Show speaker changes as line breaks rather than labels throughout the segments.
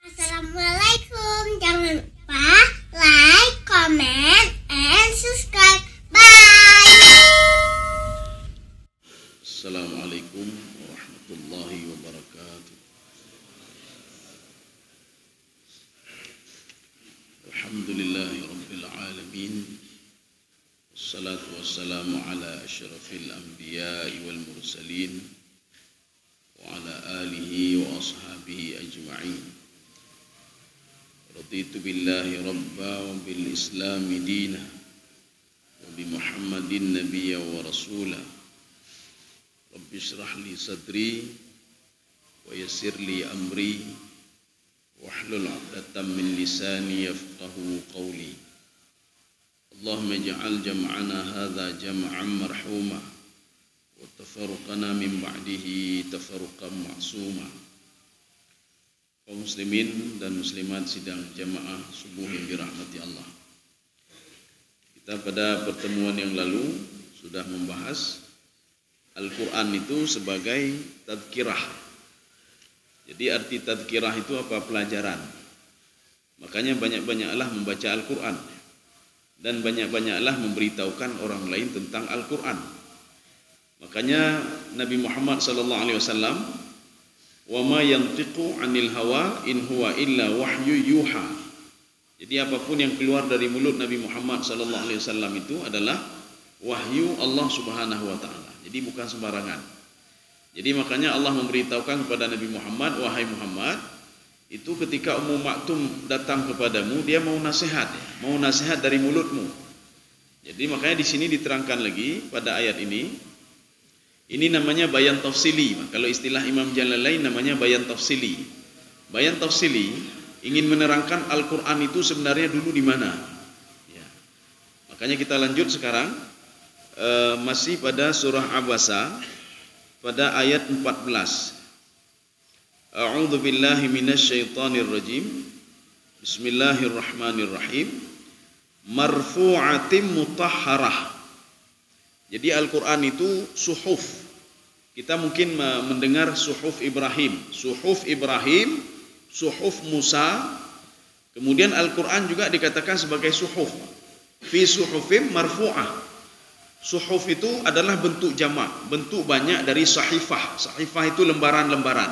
Assalamualaikum. Jangan lupa like, comment, and subscribe. Bye.
Assalamualaikum warahmatullahi wabarakatuh. Alhamdulillahi rabbil alamin. Wassalatu wassalamu ala asyrafil anbiya'i wal mursalin wa ala alihi wa ashabihi ajma'in. Raditu billahi rabba wa bil islami dina wa bi Muhammadin nabiyya wa rasula. Rabbi shrah li sadri wa yassir li amri wahlul 'uqdatam min lisani yafqahu qawli. Allahumma ij'al jam'ana hadza jam'an marhuma wa tafarruqana min ba'dihi tafarruqan ma'suma. Kaum muslimin dan muslimat sidang jamaah subuh yang dirahmati Allah. Kita pada pertemuan yang lalu sudah membahas Al-Quran itu sebagai tadkirah. Jadi arti tadkirah itu apa? Pelajaran. Makanya banyak-banyaklah membaca Al-Quran dan banyak-banyaklah memberitahukan orang lain tentang Al-Quran. Makanya Nabi Muhammad SAW, wa ma yantiqu 'anil hawa in huwa illa wahyu yuha. Jadi apapun yang keluar dari mulut Nabi Muhammad SAW itu adalah wahyu Allah Subhanahu wa taala. Jadi bukan sembarangan. Jadi makanya Allah memberitahukan kepada Nabi Muhammad, wahai Muhammad, itu ketika Ummu Maktum datang kepadamu, dia mau nasihat dari mulutmu. Jadi makanya di sini diterangkan lagi pada ayat ini namanya bayan tafsili. Kalau istilah Imam Jalalain namanya bayan tafsili. Bayan tafsili ingin menerangkan Al-Quran itu sebenarnya dulu di mana. Ya. Makanya kita lanjut sekarang. Masih pada surah Abasa pada ayat 14. A'udzu billahi minasyaitonir rajim. Bismillahirrahmanirrahim. Marfu'atim mutahharah. Jadi Al-Quran itu suhuf. Kita mungkin mendengar suhuf Ibrahim, suhuf Musa. Kemudian Al-Quran juga dikatakan sebagai suhuf. Fi suhufim marfu'ah. Suhuf itu adalah bentuk jamak, bentuk banyak dari sahifah. Sahifah itu lembaran-lembaran.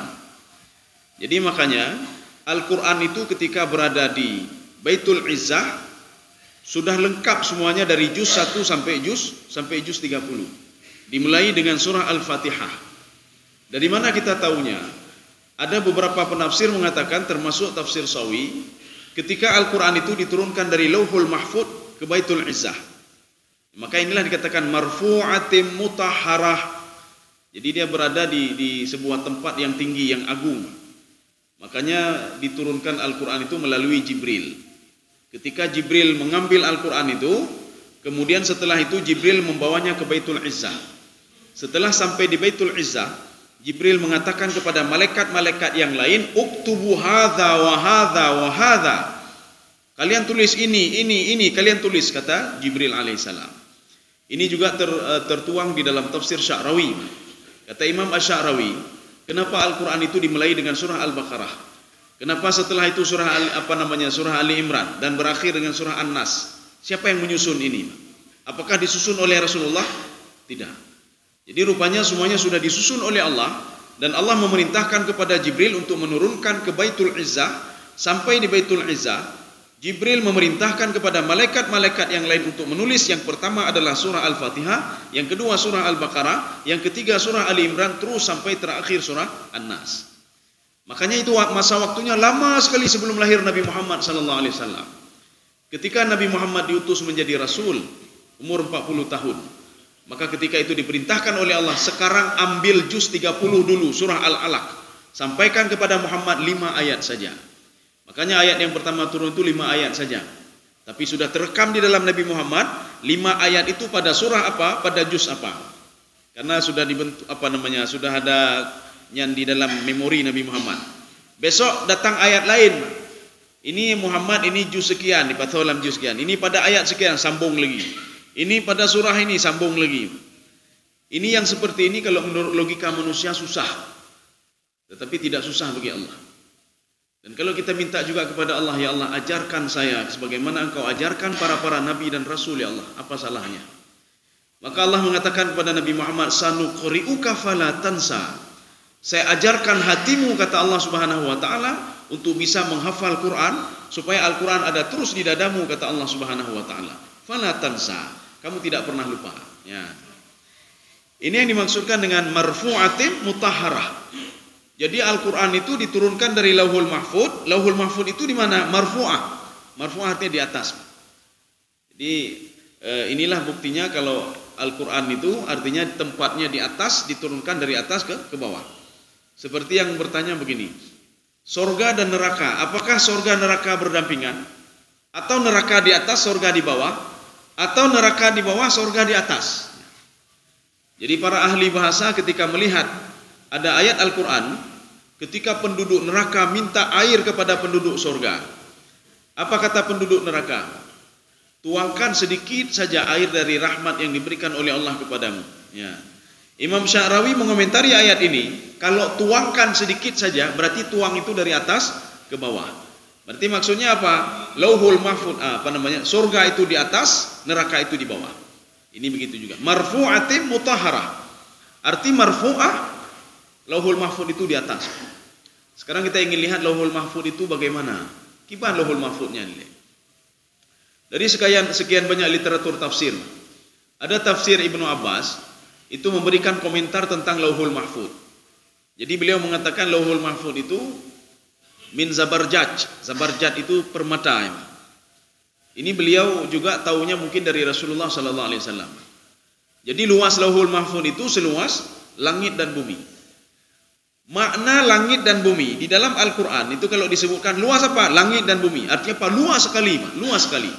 Jadi makanya Al-Quran itu ketika berada di Baitul Izzah sudah lengkap semuanya dari juz 1 sampai juz 30. Dimulai dengan surah Al-Fatihah. Dari mana kita tahunya? Ada beberapa penafsir mengatakan termasuk tafsir Sawi, ketika Al-Quran itu diturunkan dari Lauhul Mahfuz ke Baitul Izzah. Maka inilah dikatakan marfu'atim mutahharah. Jadi dia berada di sebuah tempat yang tinggi, yang agung. Makanya diturunkan Al-Quran itu melalui Jibril. Ketika Jibril mengambil Al-Quran itu, kemudian setelah itu Jibril membawanya ke Baitul Izzah. Setelah sampai di Baitul Izzah, Jibril mengatakan kepada malaikat-malaikat yang lain, uktubu hadza wa hadza wa hadza. Kalian tulis ini, kalian tulis, kata Jibril alaihissalam. Ini juga tertuang di dalam tafsir Sya'rawi. Kata Imam Asy-Sya'rawi, kenapa Al-Quran itu dimulai dengan surah Al-Baqarah? Kenapa setelah itu surah Ali Imran dan berakhir dengan surah An-Nas? Siapa yang menyusun ini? Apakah disusun oleh Rasulullah? Tidak. Jadi rupanya semuanya sudah disusun oleh Allah, dan Allah memerintahkan kepada Jibril untuk menurunkan ke Baitul Izzah. Sampai di Baitul Izzah, Jibril memerintahkan kepada malaikat-malaikat yang lain untuk menulis. Yang pertama adalah surah Al-Fatihah, yang kedua surah Al-Baqarah, yang ketiga surah Ali Imran, terus sampai terakhir surah An-Nas. Makanya itu masa waktunya lama sekali sebelum lahir Nabi Muhammad SAW. Ketika Nabi Muhammad diutus menjadi Rasul, umur 40 tahun. Maka ketika itu diperintahkan oleh Allah, sekarang ambil juz 30 dulu, surah Al-Alaq. Sampaikan kepada Muhammad 5 ayat saja. Makanya ayat yang pertama turun itu 5 ayat saja. Tapi sudah terekam di dalam Nabi Muhammad 5 ayat itu pada surah apa, pada juz apa. Karena sudah dibentuk sudah ada yang di dalam memori Nabi Muhammad. Besok datang ayat lain. Ini Muhammad, ini juz sekian, di dalam juz sekian. Ini pada ayat sekian, sambung lagi. Ini pada surah ini, sambung lagi. Ini yang seperti ini kalau menurut logika manusia susah. Tetapi tidak susah bagi Allah. Dan kalau kita minta juga kepada Allah, ya Allah ajarkan saya sebagaimana engkau ajarkan para nabi dan rasul, ya Allah, apa salahnya? Maka Allah mengatakan kepada Nabi Muhammad, sanuqri'uka fala tansa. Saya ajarkan hatimu, kata Allah Subhanahu wa taala, untuk bisa menghafal Quran, supaya Al-Quran ada terus di dadamu, kata Allah Subhanahu wa taala. Fala tansa, kamu tidak pernah lupa. Ya. Ini yang dimaksudkan dengan marfu'atin mutahharah. Jadi Al-Quran itu diturunkan dari Lauhul Mahfud. Lauhul Mahfud itu di mana? Marfu'ah. Marfu'ah artinya di atas. Jadi inilah buktinya kalau Al-Quran itu artinya tempatnya di atas, diturunkan dari atas ke bawah. Seperti yang bertanya begini, sorga dan neraka, apakah sorga neraka berdampingan? Atau neraka di atas, sorga di bawah? Atau neraka di bawah, sorga di atas? Jadi para ahli bahasa ketika melihat ada ayat Al-Quran, ketika penduduk neraka minta air kepada penduduk sorga, apa kata penduduk neraka? Tuangkan sedikit saja air dari rahmat yang diberikan oleh Allah kepadamu. Ya. Imam Sya'rawi mengomentari ayat ini, kalau tuangkan sedikit saja, berarti tuang itu dari atas ke bawah. Berarti maksudnya apa? Lauhul Mahfud, surga itu di atas, neraka itu di bawah. Ini begitu juga. Marfu'atin mutahharah. Arti marfu'ah, Lauhul Mahfud itu di atas. Sekarang kita ingin lihat Lauhul Mahfud itu bagaimana. Gimana Lauhul Mahfudnya ini? Dari sekian banyak literatur tafsir, ada tafsir Ibnu Abbas itu memberikan komentar tentang Lauhul Mahfud. Jadi beliau mengatakan Lauhul Mahfud itu min zabarjad. Zabarjad itu permata. Ini beliau juga tahunya mungkin dari Rasulullah sallallahu alaihi wasallam. Jadi luas Lauhul Mahfud itu seluas langit dan bumi. Makna langit dan bumi di dalam Al-Quran itu kalau disebutkan luas apa? Langit dan bumi. Artinya apa? Luas sekali. Luas sekali.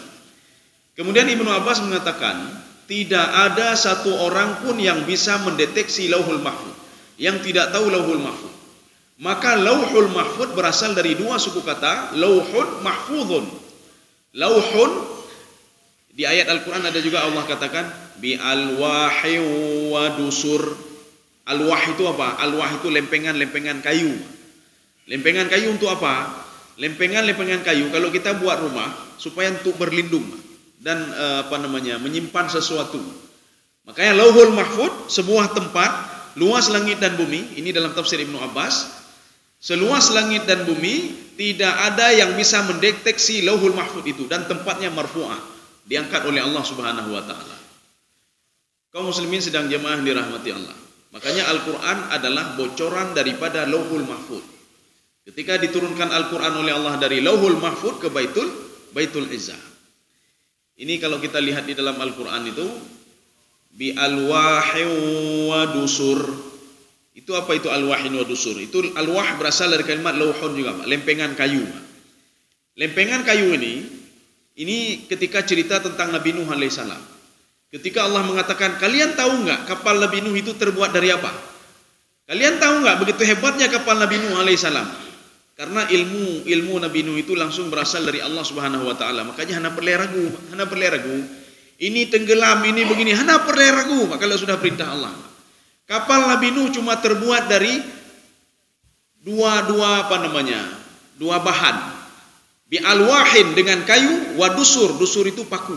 Kemudian Ibnu Abbas mengatakan, tidak ada satu orang pun yang bisa mendeteksi Lauhul Mahfud, yang tidak tahu Lauhul Mahfud. Maka Lauhul Mahfud berasal dari dua suku kata, Lauhun Mahfudun. Lauhun, di ayat Al-Quran ada juga Allah katakan, bi alwahi wa dusur. Alwah itu apa? Alwah itu lempengan-lempengan kayu. Lempengan kayu untuk apa? Lempengan-lempengan kayu kalau kita buat rumah supaya untuk berlindung dan menyimpan sesuatu. Makanya Lauhul Mahfud sebuah tempat luas langit dan bumi. Ini dalam tafsir Ibnu Abbas. Seluas langit dan bumi tidak ada yang bisa mendeteksi Lauhul Mahfud itu, dan tempatnya marfu'ah, diangkat oleh Allah Subhanahu wa taala. Kaum muslimin sedang jemaah dirahmati Allah. Makanya Al-Quran adalah bocoran daripada Lauhul Mahfud. Ketika diturunkan Al-Quran oleh Allah dari Lauhul Mahfud ke Baitul Izzah. Ini kalau kita lihat di dalam Al-Quran itu, bi alwahin wa dusur. Itu apa itu alwahin wa dusur? Itu alwah berasal dari kalimat lauhun juga, lempengan kayu. Lempengan kayu ini ketika cerita tentang Nabi Nuh alaihissalam. Ketika Allah mengatakan, kalian tahu nggak kapal Nabi Nuh itu terbuat dari apa? Kalian tahu nggak begitu hebatnya kapal Nabi Nuh alaihissalam? Karena ilmu Nabi Nuh itu langsung berasal dari Allah Subhanahu wa taala. Makanya hana perlu ragu. Ini tenggelam, ini begini, hana perlu ragu. Maka kalau sudah perintah Allah. Kapal Nabi Nuh cuma terbuat dari dua bahan. Bi alwahin dengan kayu, wa dusur itu paku.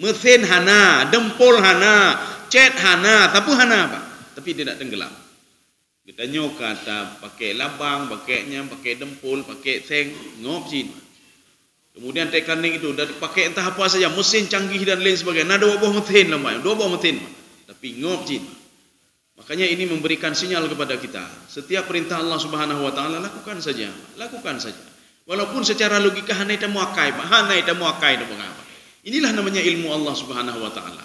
Mesin hana, dempul hana, cet hana, tapi hana apa? Tapi tidak tenggelam. Kita nyokata pakai labang, pakai dempul, pakai seng, ngopsin. Kemudian teknik itu dari pakai entah apa saja, mesin canggih dan lain sebagainya. Nah, dua buah mesin, tapi ngopsin. Makanya ini memberikan sinyal kepada kita. Setiap perintah Allah Subhanahu wa taala lakukan saja. Walaupun secara logika hana itu muakai, Inilah namanya ilmu Allah Subhanahu wa taala.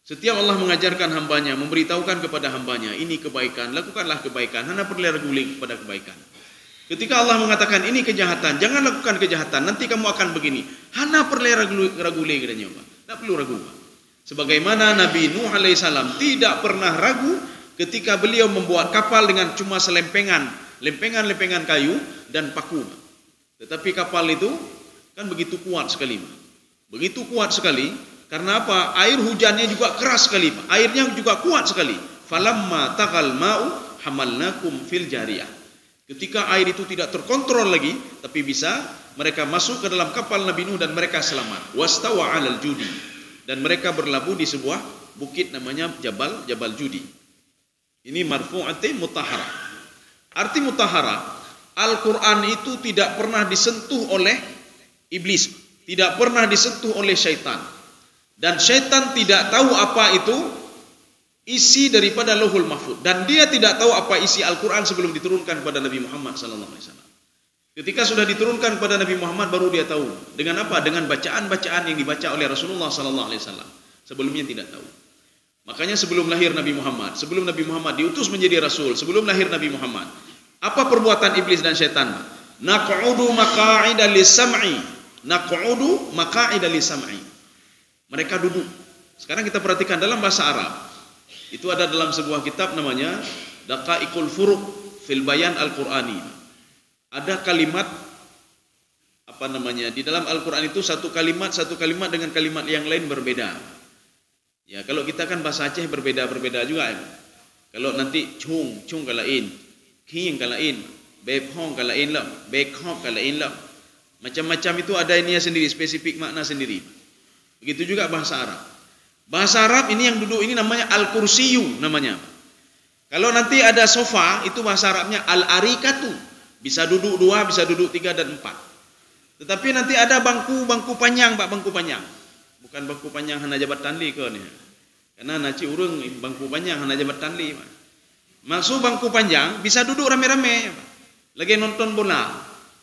Setiap Allah mengajarkan hambanya, memberitahukan kepada hambanya, ini kebaikan, lakukanlah kebaikan, hana perlu ragu kepada kebaikan. Ketika Allah mengatakan ini kejahatan, jangan lakukan kejahatan, nanti kamu akan begini. Hana perlu ragu katanya, tak perlu ragu. Sebagaimana Nabi Nuh alaihissalam tidak pernah ragu ketika beliau membuat kapal dengan cuma lempengan kayu dan paku. Tetapi kapal itu kan begitu kuat sekali. Begitu kuat sekali, karena apa? Air hujannya juga keras sekali, airnya juga kuat sekali. Falamma taqal ma'u hamalnakum fil jariyah. Ketika air itu tidak terkontrol lagi, tapi bisa mereka masuk ke dalam kapal Nabi Nuh dan mereka selamat. Wastawa 'alal judi, dan mereka berlabuh di sebuah bukit namanya Jabal Judi. Ini marfu'ati mutahhara. Arti mutahhara, Al-Qur'an itu tidak pernah disentuh oleh iblis, tidak pernah disentuh oleh syaitan. Dan syaitan tidak tahu apa itu isi daripada Lauhul Mahfuz, dan dia tidak tahu apa isi Al-Qur'an sebelum diturunkan kepada Nabi Muhammad sallallahu alaihi wasallam. Ketika sudah diturunkan kepada Nabi Muhammad baru dia tahu. Dengan apa? Dengan bacaan-bacaan yang dibaca oleh Rasulullah sallallahu alaihi wasallam. Sebelumnya tidak tahu. Makanya sebelum lahir Nabi Muhammad, sebelum Nabi Muhammad diutus menjadi rasul, sebelum lahir Nabi Muhammad, apa perbuatan iblis dan syaitan? Naq'udu maqa'ida lis-sam'i. Naq'udu maqa'ida lis-sam'i. Mereka duduk. Sekarang kita perhatikan dalam bahasa Arab. Itu ada dalam sebuah kitab namanya Daqaiqul Furuq fil Bayan Al-Qur'ani. Ada kalimat di dalam Al-Qur'an itu satu kalimat dengan kalimat yang lain berbeda. Ya, kalau kita kan bahasa Aceh berbeda juga. Kalau nanti cung kalain, king kalain, bephong kalain lah, bekhop kalain lah. Macam-macam itu ada ininya sendiri, spesifik makna sendiri. Begitu juga bahasa Arab. Bahasa Arab ini yang duduk ini namanya al-kursiyu namanya. Kalau nanti ada sofa, itu bahasa Arabnya al-arikatu. Bisa duduk 2, bisa duduk 3 dan 4. Tetapi nanti ada bangku panjang, Pak, bangku panjang. Bukan bangku panjang hana jabat tanli ke ni. Karena naci urang bangku panjang hana jabat tanli, Pak. Maksud bangku panjang bisa duduk rame-rame, Pak. Lagi nonton bola.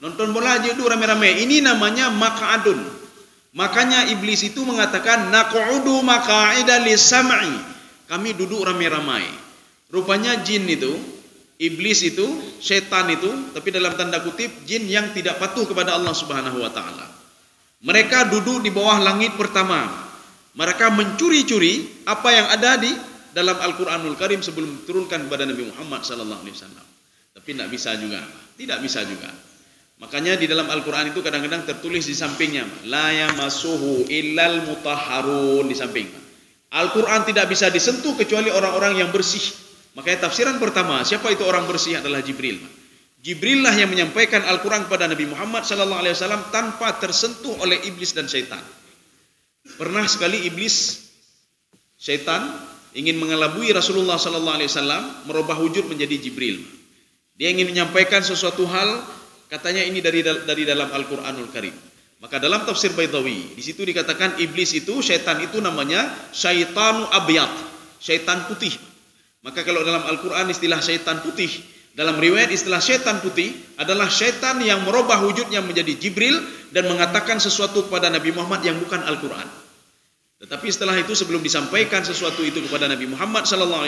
Nonton bola aja duduk rame-rame. Ini namanya maq'adun. Makanya iblis itu mengatakan naq'udu maqa'ida lis-sam'i. Kami duduk ramai-ramai. Rupanya jin itu, iblis itu, setan itu, tapi dalam tanda kutip jin yang tidak patuh kepada Allah Subhanahu wa taala. Mereka duduk di bawah langit pertama. Mereka mencuri-curi apa yang ada di dalam Al-Qur'anul Karim sebelum diturunkan kepada Nabi Muhammad sallallahu alaihi wasallam. Tapi tidak bisa juga. Tidak bisa juga. Makanya di dalam Al-Quran itu kadang-kadang tertulis di sampingnya la yamassuhu illal mutahharun, di samping. Al-Quran tidak bisa disentuh kecuali orang-orang yang bersih. Makanya tafsiran pertama, siapa itu orang bersih adalah Jibril. Jibril lah yang menyampaikan Al-Quran kepada Nabi Muhammad SAW tanpa tersentuh oleh iblis dan syaitan. Pernah sekali iblis, syaitan ingin mengelabui Rasulullah SAW, merubah wujud menjadi Jibril. Dia ingin menyampaikan sesuatu hal, katanya ini dari dalam Al-Qur'anul Karim. Maka dalam tafsir Baidhawi, di situ dikatakan iblis itu, syaitan itu namanya syaitanu abyad, syaitan putih. Maka kalau dalam Al-Qur'an istilah syaitan putih, dalam riwayat istilah syaitan putih adalah syaitan yang merubah wujudnya menjadi Jibril dan mengatakan sesuatu kepada Nabi Muhammad yang bukan Al-Qur'an. Tetapi setelah itu sebelum disampaikan sesuatu itu kepada Nabi Muhammad SAW,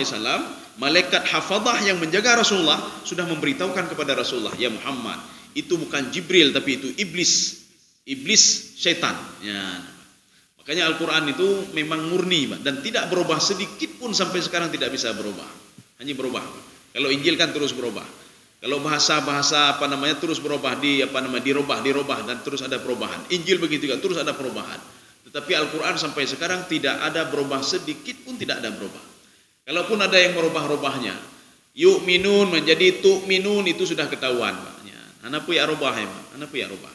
malaikat hafadzah yang menjaga Rasulullah sudah memberitahukan kepada Rasulullah, ya Muhammad, itu bukan Jibril tapi itu iblis syaitan. Ya. Makanya Al-Quran itu memang murni dan tidak berubah sedikit pun sampai sekarang, tidak bisa berubah. Hanya berubah. Kalau Injil kan terus berubah. Kalau bahasa terus berubah, dirubah dan terus ada perubahan. Injil begitu juga terus ada perubahan. Tetapi Al-Quran sampai sekarang tidak ada berubah sedikit pun, tidak ada berubah. Kalaupun ada yang merubah-rubahnya, yu'minun menjadi tu'minun, itu sudah ketahuan. Anapu ya rubah ya, anapu ya rubah.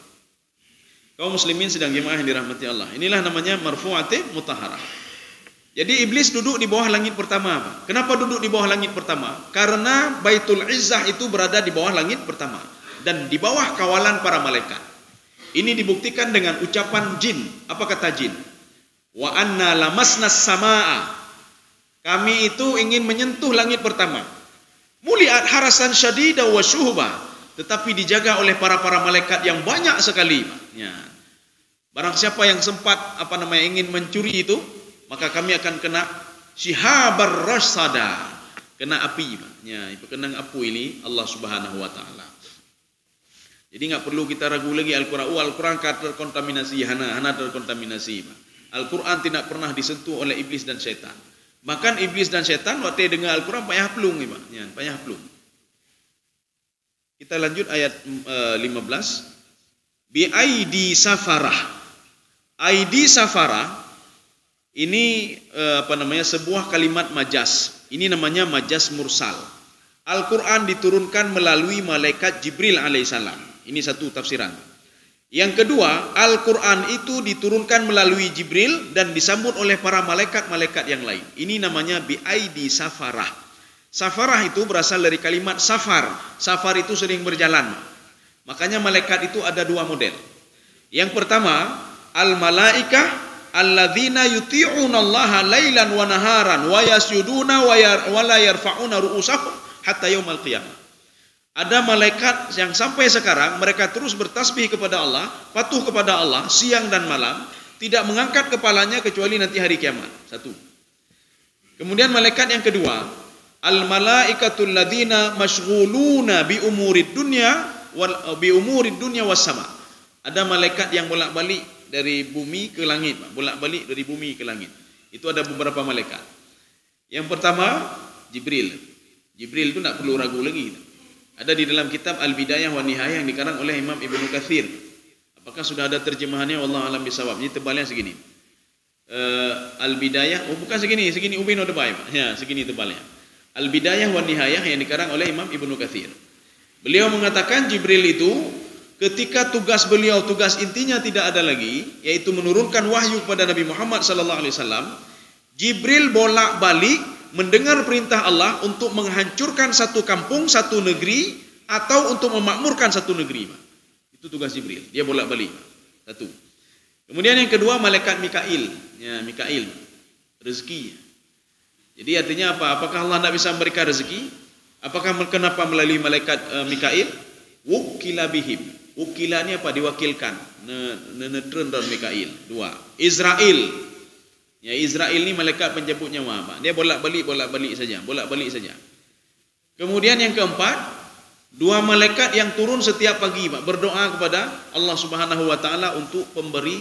Kaum muslimin sedang jemaah yang dirahmati Allah. Inilah namanya marfu'ati mutahharah. Jadi iblis duduk di bawah langit pertama. Kenapa duduk di bawah langit pertama? Karena Baitul Izzah itu berada di bawah langit pertama dan di bawah kawalan para malaikat. Ini dibuktikan dengan ucapan jin. Apa kata jin? Wa anna lamasnas samaa. Kami itu ingin menyentuh langit pertama. Muliat harasan syadida wa syuhba. Tetapi dijaga oleh para malaikat yang banyak sekali. Ya. Barang siapa yang sempat ingin mencuri itu, maka kami akan kena syihabar rasada. Kena api. Ya, itu kena api ini Allah Subhanahu wa taala. Jadi enggak perlu kita ragu lagi Al-Quran terkontaminasi, hana terkontaminasi. Al-Quran tidak pernah disentuh oleh iblis dan syaitan. Bahkan iblis dan syaitan waktu dengar Al-Quran payah pelung, payah pelung. Kita lanjut ayat 15. Bi aidi safarah. Aidi safarah ini sebuah kalimat majas. Ini namanya majas mursal. Al-Quran diturunkan melalui malaikat Jibril alaihissalam. Ini satu tafsiran. Yang kedua, Al-Quran itu diturunkan melalui Jibril dan disambut oleh para malaikat-malaikat yang lain. Ini namanya bi'aidi safarah. Safarah itu berasal dari kalimat safar. Safar itu sering berjalan. Makanya malaikat itu ada dua model. Yang pertama, al-malaikah alladzina yuti'una Allaha lailan wa naharan wa yasjuduna wa la yarfa'una ru'usahum hatta yaumal qiyamah. Ada malaikat yang sampai sekarang mereka terus bertasbih kepada Allah, patuh kepada Allah siang dan malam, tidak mengangkat kepalanya kecuali nanti hari kiamat. Satu. Kemudian malaikat yang kedua, al malaikatul ladzina mashghuluna bi umurid dunya was sama. Ada malaikat yang bolak-balik dari bumi ke langit, bolak-balik dari bumi ke langit. Itu ada beberapa malaikat. Yang pertama, Jibril. Jibril itu tak perlu ragu lagi. Ada di dalam kitab Al-Bidayah wa Nihayah yang dikarang oleh Imam Ibnu Katsir. Apakah sudah ada terjemahannya? Wallahu alam bisawab. Ini tebalnya segini. Al-Bidayah, bukan segini ubin udah baik. Ya, segini tebalnya. Al-Bidayah wa Nihayah yang dikarang oleh Imam Ibnu Katsir. Beliau mengatakan Jibril itu ketika tugas intinya tidak ada lagi, yaitu menurunkan wahyu kepada Nabi Muhammad sallallahu alaihi wasallam, Jibril bolak-balik mendengar perintah Allah untuk menghancurkan satu kampung, satu negeri, atau untuk memakmurkan satu negeri. Itu tugas Jibril. Dia bolak-balik. Satu. Kemudian yang kedua, malaikat Mikail. Ya, Mikail. Rezeki. Jadi artinya apa? Apakah Allah tidak bisa memberikan rezeki? Apakah kenapa melalui malaikat Mikail? Wukila bihim. Wukila ni apa? Diwakilkan. Netron dan Mikail. Dua. Israel. Ya, Israel ni malaikat penjemput nyawa. Dia bolak-balik saja. Kemudian yang keempat, dua malaikat yang turun setiap pagi, berdoa kepada Allah Subhanahu wa taala untuk pemberi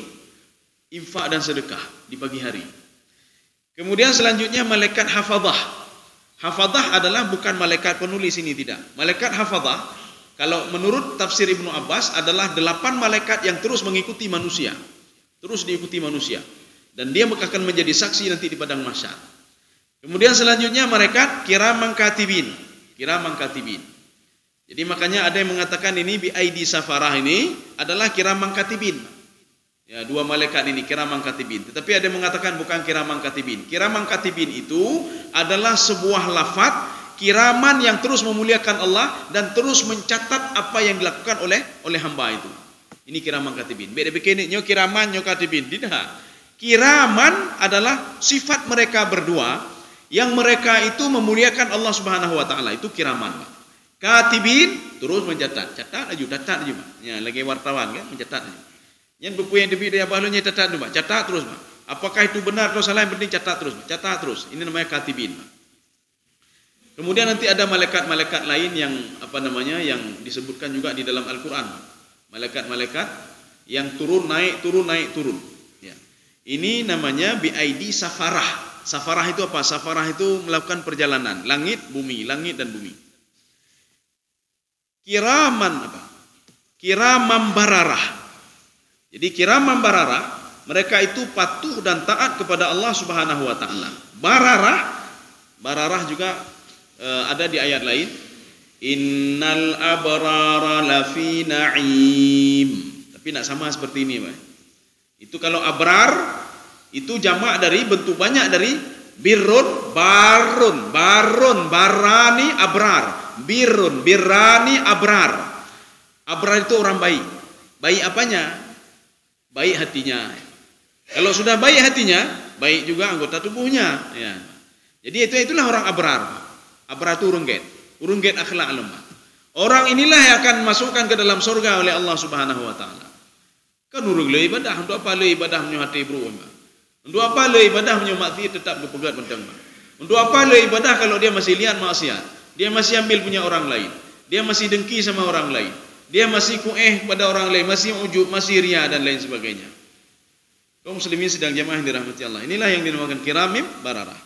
infak dan sedekah di pagi hari. Kemudian selanjutnya malaikat hafazah. Hafazah adalah bukan malaikat penulis ini, tidak. Malaikat hafazah, kalau menurut tafsir Ibnu Abbas, adalah 8 malaikat yang terus mengikuti manusia. Terus diikuti manusia. Dan dia akan menjadi saksi nanti di padang mahsyar. Kemudian selanjutnya malaikat kiraman katibin. Jadi makanya ada yang mengatakan ini bi'aidi safarah ini adalah kiraman katibin. Ya, dua malaikat ini kiraman katibin. Tetapi ada yang mengatakan bukan kiraman katibin. Kiraman katibin itu adalah sebuah lafaz kiraman yang terus memuliakan Allah dan terus mencatat apa yang dilakukan oleh hamba itu. Ini kiraman katibin. Beda begini nyo kiraman nyo katibin. Tidak. Kiraman adalah sifat mereka berdua yang mereka itu memuliakan Allah Subhanahu wa taala, itu kiraman. Katibin terus mencatat, catat aja. Ya, lagi wartawan kan mencatat aja. Yang buku yang diberi dia balunya catat dulu, catat terus, Pak. Apakah itu benar atau salah, yang penting catat terus. Ini namanya katibin. Kemudian nanti ada malaikat-malaikat lain yang yang disebutkan juga di dalam Al-Qur'an. Malaikat-malaikat yang turun naik. Ini namanya bi'aidi safarah. Safarah itu apa? Safarah itu melakukan perjalanan. Langit dan bumi. Kiraman apa? Kiraman bararah. Jadi kiraman bararah, mereka itu patuh dan taat kepada Allah Subhanahu wa taala. Bararah juga ada di ayat lain. Innal abrara lafi na'im. Tapi tidak sama seperti ini, Pak. Itu kalau abrar itu jamak dari bentuk banyak dari birrun, barani, abrar. Birrani, abrar. Abrar itu orang baik. Baik apanya? Baik hatinya. Kalau sudah baik hatinya, baik juga anggota tubuhnya. Ya. Jadi itulah orang abrar. Abrar itu urungget akhlak lemah. Orang inilah yang akan masukkan ke dalam surga oleh Allah Subhanahu wa taala. Kan urung le ibadah, untuk apa le ibadah menyo hati bro. Untuk apa le ibadah menyo maksiat tetap berpegat mentang. Untuk apa le ibadah kalau dia masih lihat maksiat, dia masih ambil punya orang lain, dia masih dengki sama orang lain, dia masih kueh pada orang lain, masih ujub, masih riya dan lain sebagainya. Kaum muslimin sedang jamaah yang dirahmati Allah. Inilah yang dinamakan kiramim bararah.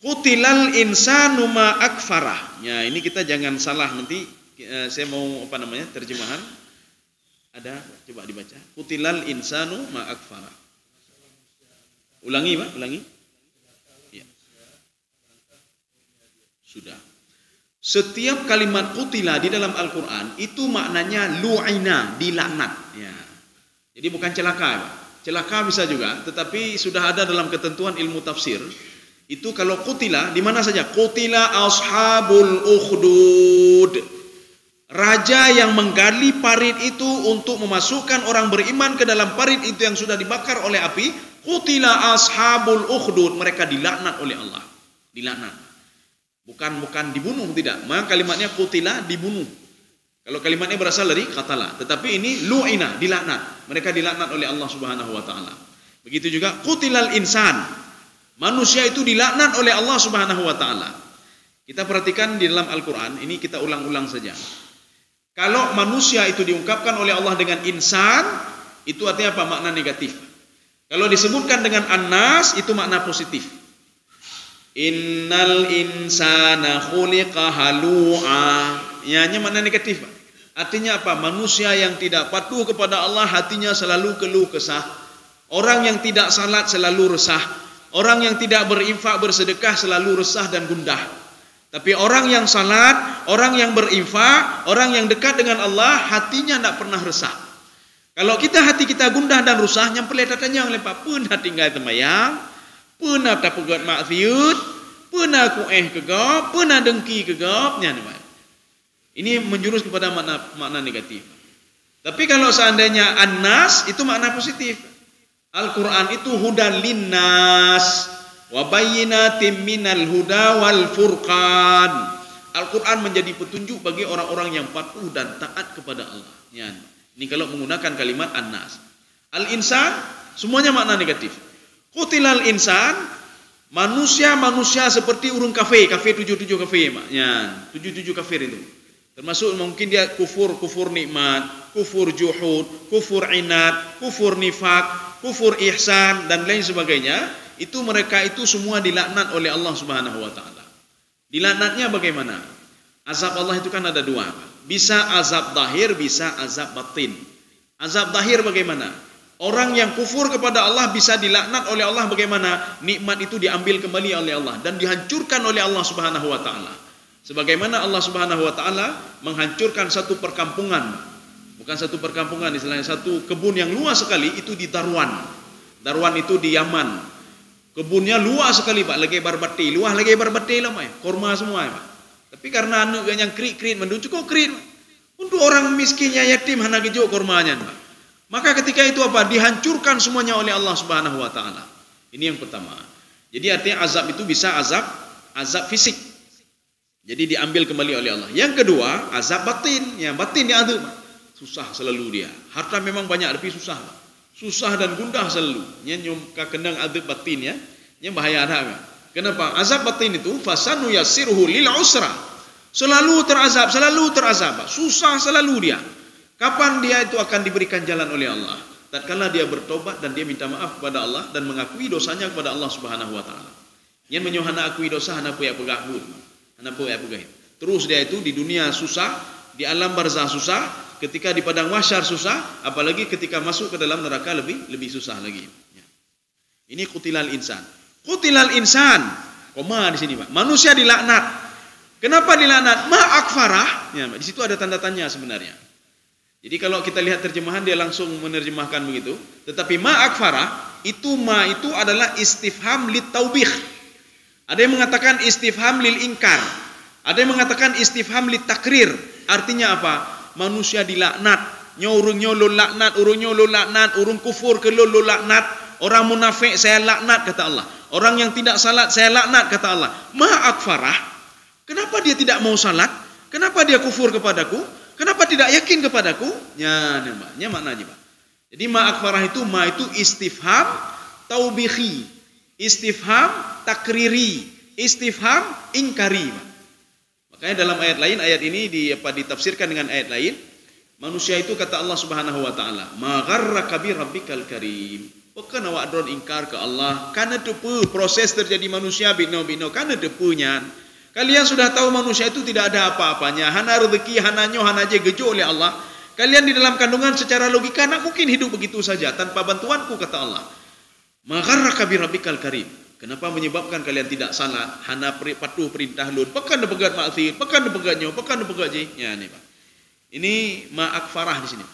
Qutilal insanu ma akfarah. Ya, ini kita jangan salah nanti. Saya mau terjemahan. Ada, coba dibaca. Qutilal insanu ma akfarah. Ulangi, Pak, ulangi. Ya. Sudah. Setiap kalimat qutila di dalam Al-Quran itu maknanya lu'ina, dilaknat. Ya. Jadi bukan celaka. Celaka bisa juga, tetapi sudah ada dalam ketentuan ilmu tafsir. Itu kalau qutila, di mana saja? Qutila ashabul ukhdud. Raja yang menggali parit itu untuk memasukkan orang beriman ke dalam parit itu yang sudah dibakar oleh api. Qutila ashabul ukhdud. Mereka dilaknat oleh Allah. Dilaknat. Bukan dibunuh, tidak. Maka kalimatnya qutila, dibunuh. Kalau kalimatnya berasal dari qatala. Tetapi ini lu'ina, dilaknat. Mereka dilaknat oleh Allah Subhanahu wa taala. Begitu juga qutilal insan. Manusia itu dilaknat oleh Allah Subhanahu wa taala. Kita perhatikan di dalam Al-Qur'an, ini kita ulang-ulang saja. Kalau manusia itu diungkapkan oleh Allah dengan insan, itu artinya apa? Makna negatif. Kalau disebutkan dengan an-nas, itu makna positif. Innal insana khuliqa halu'a. Ianya makna negatif. Artinya apa? Manusia yang tidak patuh kepada Allah, hatinya selalu keluh kesah. Orang yang tidak salat selalu resah. Orang yang tidak berinfak bersedekah selalu resah dan gundah. Tapi orang yang salat, orang yang berinfak, orang yang dekat dengan Allah, hatinya tidak pernah resah. Kalau hati kita gundah dan rusah, yang peletatannya oleh Pak pernah tinggal temayang, pernah tak pegat maksiat, pernah kueh kegap, pernah dengki kegapnya. Ini menjurus kepada makna negatif. Tapi kalau seandainya an-nas, itu makna positif. Al-Quran itu hudan linnas. Wa bayyinatin minal huda wal furqan. Al-Quran menjadi petunjuk bagi orang-orang yang patuh dan taat kepada Allah. Ya. Ini kalau menggunakan kalimat an-nas. Al-insan semuanya makna negatif. Qutilal insan, manusia seperti urung kafe 77 kafe, ya. 77 kafir itu. Termasuk mungkin dia kufur nikmat, kufur juhud, kufur inat, kufur nifak, kufur ihsan dan lain sebagainya. Itu mereka itu semua dilaknat oleh Allah Subhanahu wa taala. Dilaknatnya bagaimana? Azab Allah itu kan ada dua. Bisa azab zahir, bisa azab batin. Azab zahir bagaimana? Orang yang kufur kepada Allah bisa dilaknat oleh Allah bagaimana? Nikmat itu diambil kembali oleh Allah dan dihancurkan oleh Allah Subhanahu wa taala. Sebagaimana Allah Subhanahu wa taala menghancurkan satu perkampungan. Bukan satu perkampungan, istilahnya satu kebun yang luas sekali itu di Darwan. Darwan itu di Yaman. Kebunnya luas sekali Pak, lagi barbati, luas lagi barbati lah Pak, korma semua Pak. Tapi karena anu yang krik menunjuk kok krik. Untuk orang miskinnya yatim hana gejo kormanya Pak. Maka ketika itu apa? Dihancurkan semuanya oleh Allah Subhanahu wa taala. Ini yang pertama. Jadi artinya azab itu bisa azab fisik. Jadi diambil kembali oleh Allah. Yang kedua, azab batin. Yang batin diadab. Susah selalu dia. Harta memang banyak tapi susah Pak. Susah dan gundah selalu. Yang kendang azab batin ya. Yang bahaya ada. Kenapa? Azab batin itu fasanu yassiruhu lil usra. Selalu terazab. Susah selalu dia. Kapan dia itu akan diberikan jalan oleh Allah? Tatkala dia bertobat dan dia minta maaf kepada Allah dan mengakui dosanya kepada Allah Subhanahu wa taala. Yang menyohana akui dosa hana puya pegahbun. Hana puya pegah. Terus dia itu di dunia susah, di alam barzah susah, ketika di padang mahsyar susah, apalagi ketika masuk ke dalam neraka lebih susah lagi. Ya. Ini qutilal insan. Qutilal insan. Koma di sini, Pak. Manusia dilaknat. Kenapa dilaknat? Ma akfarah. Ya, di situ ada tanda tanya sebenarnya. Jadi kalau kita lihat terjemahan dia langsung menerjemahkan begitu. Tetapi ma akfarah itu adalah istifham lit taubih. Ada yang mengatakan istifham lil ingkar. Ada yang mengatakan istifham lit takrir. Artinya apa? Manusia dilaknat, nyorungnya lo laknat, urung kufur ke lo laknat, orang munafik saya laknat kata Allah. Orang yang tidak salat saya laknat kata Allah. Ma akfarah. Kenapa dia tidak mau salat? Kenapa dia kufur kepadaku? Kenapa tidak yakin kepadaku? Ya, maknanya Pak. Jadi ma akfarah itu istifham taubihi, istifham takriri, istifham ingkari. Makanya dalam ayat lain, ayat ini ditafsirkan dengan ayat lain. Manusia itu kata Allah Subhanahu wa taala, "Ma gharraka bi rabbikal karim." Bukan awak dron ingkar ke Allah, karena depu proses terjadi manusia bino karena depunya. Kalian sudah tahu manusia itu tidak ada apa-apanya, hana rezeki, hana je gejo oleh Allah. Kalian di dalam kandungan secara logika nak mungkin hidup begitu saja tanpa bantuanku kata Allah. Ma gharraka bi rabbikal karim. Kenapa menyebabkan kalian tidak salat? Hana patuh perintah lun. Pekan pegat maksir, pekan pegatnya, pekan pegat je. Ya ni Pak. Ini ma'akfarah di sini.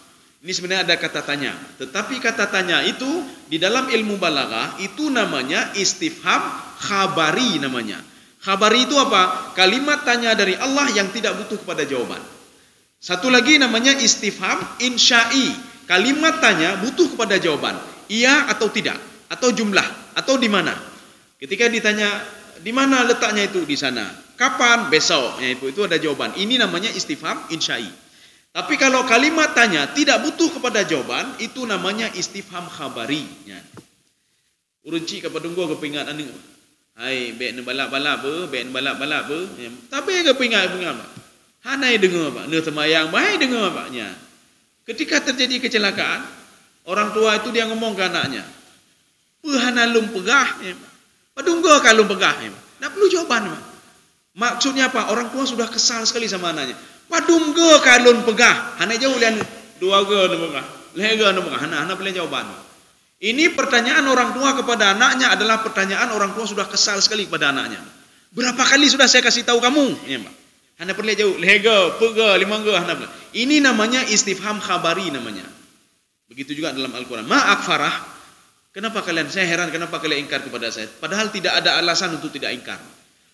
Ini sebenarnya ada kata tanya. Tetapi kata tanya itu di dalam ilmu balaghah itu namanya istifham khabari namanya. Khabari itu apa? Kalimat tanya dari Allah yang tidak butuh kepada jawaban. Satu lagi namanya istifham insya'i. Kalimat tanya butuh kepada jawaban. Iya atau tidak, atau jumlah, atau di mana. Ketika ditanya di mana letaknya itu, di sana. Kapan? Besok. Ya, itu ada jawaban. Ini namanya istifham insya'i. Tapi kalau kalimat tanya tidak butuh kepada jawaban, itu namanya istifham khabari. Ya. Urunci kepada tunggu kepingat anu. Hai, bek ne balap-balap be, bek ne balap-balap be. Ya. Tapi kepingat apa? Hanai dengar apa? Ne semayang, bahai dengar apa? Ya. Ketika terjadi kecelakaan, orang tua itu dia ngomong ke anaknya, "Pehanalum pegah." Ya. Padunggo kalau pegah. Ya. Tak perlu jawaban. Ya. Maksudnya apa? Orang tua sudah kesal sekali sama anaknya. Padunggo kalun pegah. Hanai jauh lian dua ge ne pegah. Lega ne pegah. Hana boleh jawaban. Ini pertanyaan orang tua kepada anaknya adalah pertanyaan orang tua sudah kesal sekali kepada anaknya. Berapa kali sudah saya kasih tahu kamu? Ya, Pak. Hana perlu jauh. Lega, pega, limangga, hana. Ini namanya istifham khabari namanya. Begitu juga dalam Al-Quran. Ma'akfarah. Kenapa kalian? Saya heran kenapa kalian ingkar kepada saya. Padahal tidak ada alasan untuk tidak ingkar.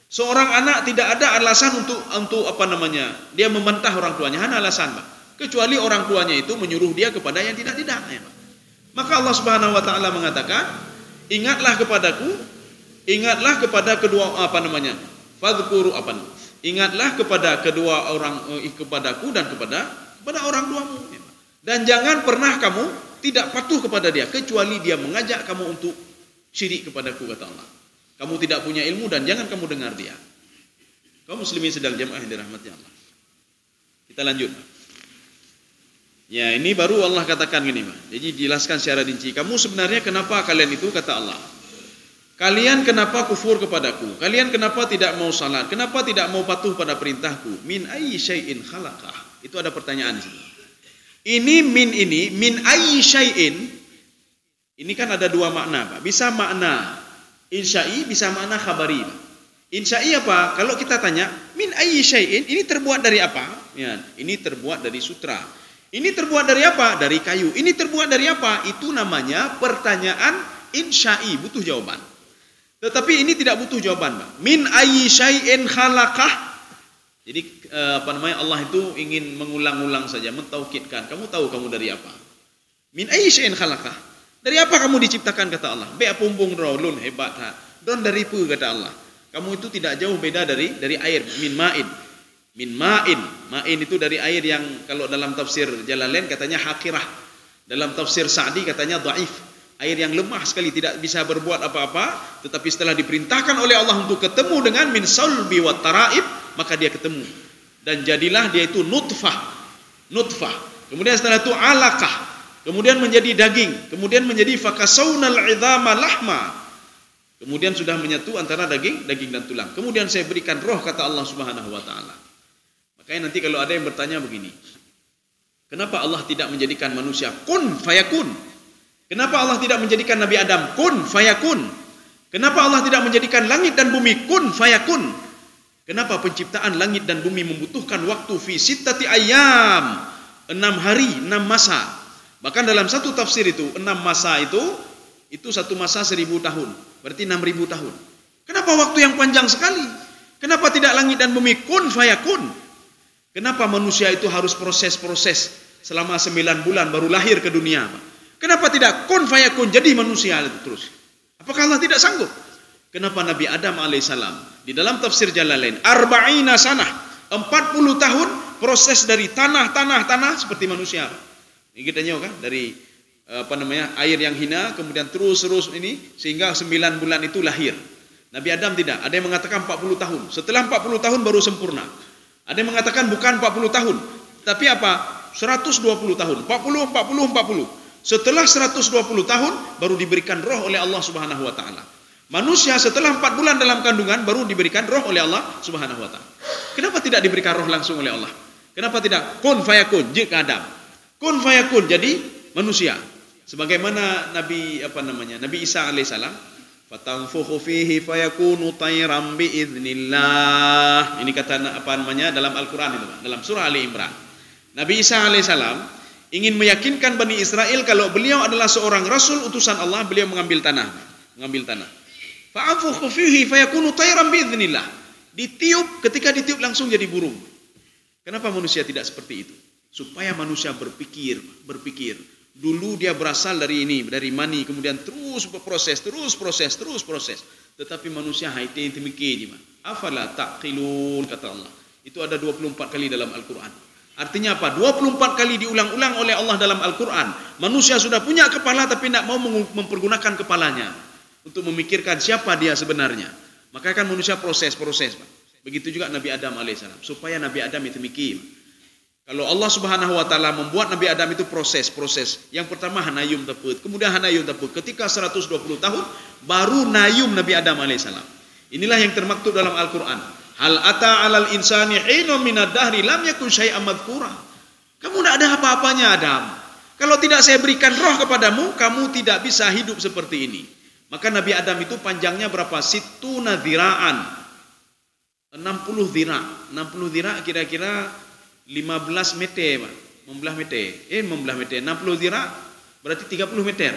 Seorang anak tidak ada alasan untuk apa namanya? Dia membantah orang tuanya. Hana alasan, Pak. Kecuali orang tuanya itu menyuruh dia kepada yang tidak-tidak. Ya, Pak. Maka Allah Subhanahu wa taala mengatakan, ingatlah kepada kedua apa namanya? Fadhkuru apa? Ingatlah kepada kedua orang kepadaku dan kepada orang tuamu. Dan jangan pernah kamu tidak patuh kepada dia kecuali dia mengajak kamu untuk syirik kepadaku, kata Allah. Kamu tidak punya ilmu dan jangan kamu dengar dia. Kaum muslimin sedang jamaah yang dirahmati Allah. Kita lanjut. Ya, ini baru Allah katakan gini, Pak. Jadi jelaskan secara rinci. Kamu sebenarnya kenapa kalian itu, kata Allah. Kalian kenapa kufur kepadaku? Kalian kenapa tidak mau salat? Kenapa tidak mau patuh pada perintahku? Min ayyi syai'in khalaqah? Itu ada pertanyaan di sini. Ini min ayyi syai'in. Ini kan ada dua makna, Pak. Bisa makna insya'i, bisa makna khabari, Pak. Insya'i apa? Kalau kita tanya, min ayyi syai'in, ini terbuat dari apa? Ya, ini terbuat dari sutra. Ini terbuat dari apa? Dari kayu. Ini terbuat dari apa? Itu namanya pertanyaan insya'i, butuh jawaban. Tetapi ini tidak butuh jawaban, Pak. Min ayyi syai'in khalaqah. Jadi apa namanya? Allah itu ingin mengulang-ulang saja, mentaukidkan. Kamu tahu kamu dari apa? Min ayyi syai'in khalaqah. Dari apa kamu diciptakan, kata Allah? Be pumbung rolun hebat ha. Don dari pu, kata Allah. Kamu itu tidak jauh beda dari air, min ma'in. Min ma'in. Ma'in itu dari air yang kalau dalam tafsir Jalalain katanya hakirah. Dalam tafsir Sa'di katanya dhaif. Air yang lemah sekali, tidak bisa berbuat apa-apa, tetapi setelah diperintahkan oleh Allah untuk ketemu dengan min sulbi wa tara'ib, maka dia ketemu. Dan jadilah dia itu nutfah. Kemudian setelah itu alaqah. Kemudian menjadi daging. Kemudian menjadi fakasawnal idhama lahma. Kemudian sudah menyatu antara daging dan tulang. Kemudian saya berikan roh, kata Allah Subhanahu wa taala. Makanya nanti kalau ada yang bertanya begini, kenapa Allah tidak menjadikan manusia kun fayakun? Kenapa Allah tidak menjadikan Nabi Adam kun fayakun? Kenapa Allah tidak menjadikan langit dan bumi kun fayakun? Kenapa penciptaan langit dan bumi membutuhkan waktu fi sittati ayyam, 6 hari, 6 masa. Bahkan dalam satu tafsir itu 6 masa itu satu masa 1000 tahun, berarti 6000 tahun. Kenapa waktu yang panjang sekali? Kenapa tidak langit dan bumi kun fayakun? Kenapa manusia itu harus proses-proses selama 9 bulan baru lahir ke dunia? Kenapa tidak kun fayakun jadi manusia itu terus? Apakah Allah tidak sanggup? Kenapa Nabi Adam alaihissalam di dalam tafsir Jalalain 40 sanah, 40 tahun proses dari tanah seperti manusia. Ini kita nyawa kan dari apa namanya air yang hina kemudian terus ini sehingga 9 bulan itu lahir. Nabi Adam tidak. Ada yang mengatakan 40 tahun. Setelah 40 tahun baru sempurna. Ada yang mengatakan bukan 40 tahun, tapi apa? 120 tahun. 40. Setelah 120 tahun baru diberikan roh oleh Allah Subhanahu wa taala. Manusia setelah 4 bulan dalam kandungan baru diberikan roh oleh Allah Subhanahu wa taala. Kenapa tidak diberikan roh langsung oleh Allah? Kenapa tidak kun fayakun jika Adam? Kun fayakun jadi manusia. Sebagaimana Nabi Isa alaihissalam Fatanfukhu fihi fayakunu tayran biiznillah. Ini kata apa namanya dalam Al-Qur'an itu, dalam surah Ali Imran. Nabi Isa alaihissalam ingin meyakinkan Bani Israel kalau beliau adalah seorang rasul utusan Allah, beliau mengambil tanah. Fa'anfukhu fihi fayakunu tayran biiznillah. Ditiup, ketika ditiup langsung jadi burung. Kenapa manusia tidak seperti itu? Supaya manusia berpikir. Dulu dia berasal dari mani, kemudian terus berproses. Tetapi manusia haite temiki jima. Afala taqilun, kata Allah. Itu ada 24 kali dalam Al-Qur'an. Artinya apa? 24 kali diulang-ulang oleh Allah dalam Al-Qur'an. Manusia sudah punya kepala tapi tidak mau mempergunakan kepalanya untuk memikirkan siapa dia sebenarnya. Maka kan manusia proses. Begitu juga Nabi Adam alaihissalam. Supaya Nabi Adam itu mikir. Kalau Allah Subhanahu wa taala membuat Nabi Adam itu proses. Yang pertama hanayum teput, kemudian hanayum teput. Ketika 120 tahun baru nayum Nabi Adam alaihissalam. Inilah yang termaktub dalam Al-Qur'an. Hal ata 'alal insani hinum minad dahri lam yakun syai'an madhkura. Kamu tidak ada apa-apanya Adam. Kalau tidak saya berikan roh kepadamu, kamu tidak bisa hidup seperti ini. Maka Nabi Adam itu panjangnya berapa? Situna dzira'an. 60 dzira' kira-kira 15 meter, Pak. Membelah meter. 60 dzira' berarti 30 meter.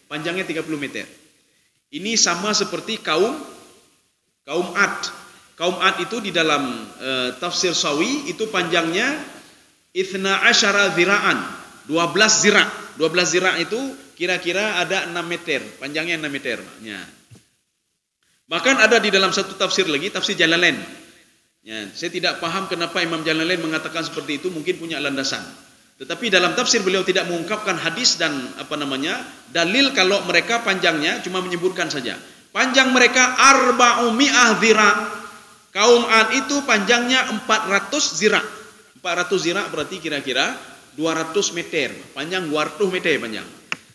Panjangnya 30 meter. Ini sama seperti kaum Ad. Kaum Ad itu di dalam tafsir Sawi itu panjangnya 12 dzira'an. 12 dzira'. 12 dzira' itu kira-kira ada 6 meter. Panjangnya 6 meter. Ya. Bahkan ada di dalam satu tafsir lagi, tafsir Jalalain. Ya, saya tidak paham kenapa Imam Jalalain mengatakan seperti itu, mungkin punya landasan. Tetapi dalam tafsir beliau tidak mengungkapkan hadis dan dalil kalau mereka panjangnya, cuma menyebutkan saja. Panjang mereka 400 dzira'. Kaum Ad itu panjangnya 400 dzira'. 400 dzira' berarti kira-kira 200 meter. Panjang 200 meter panjang.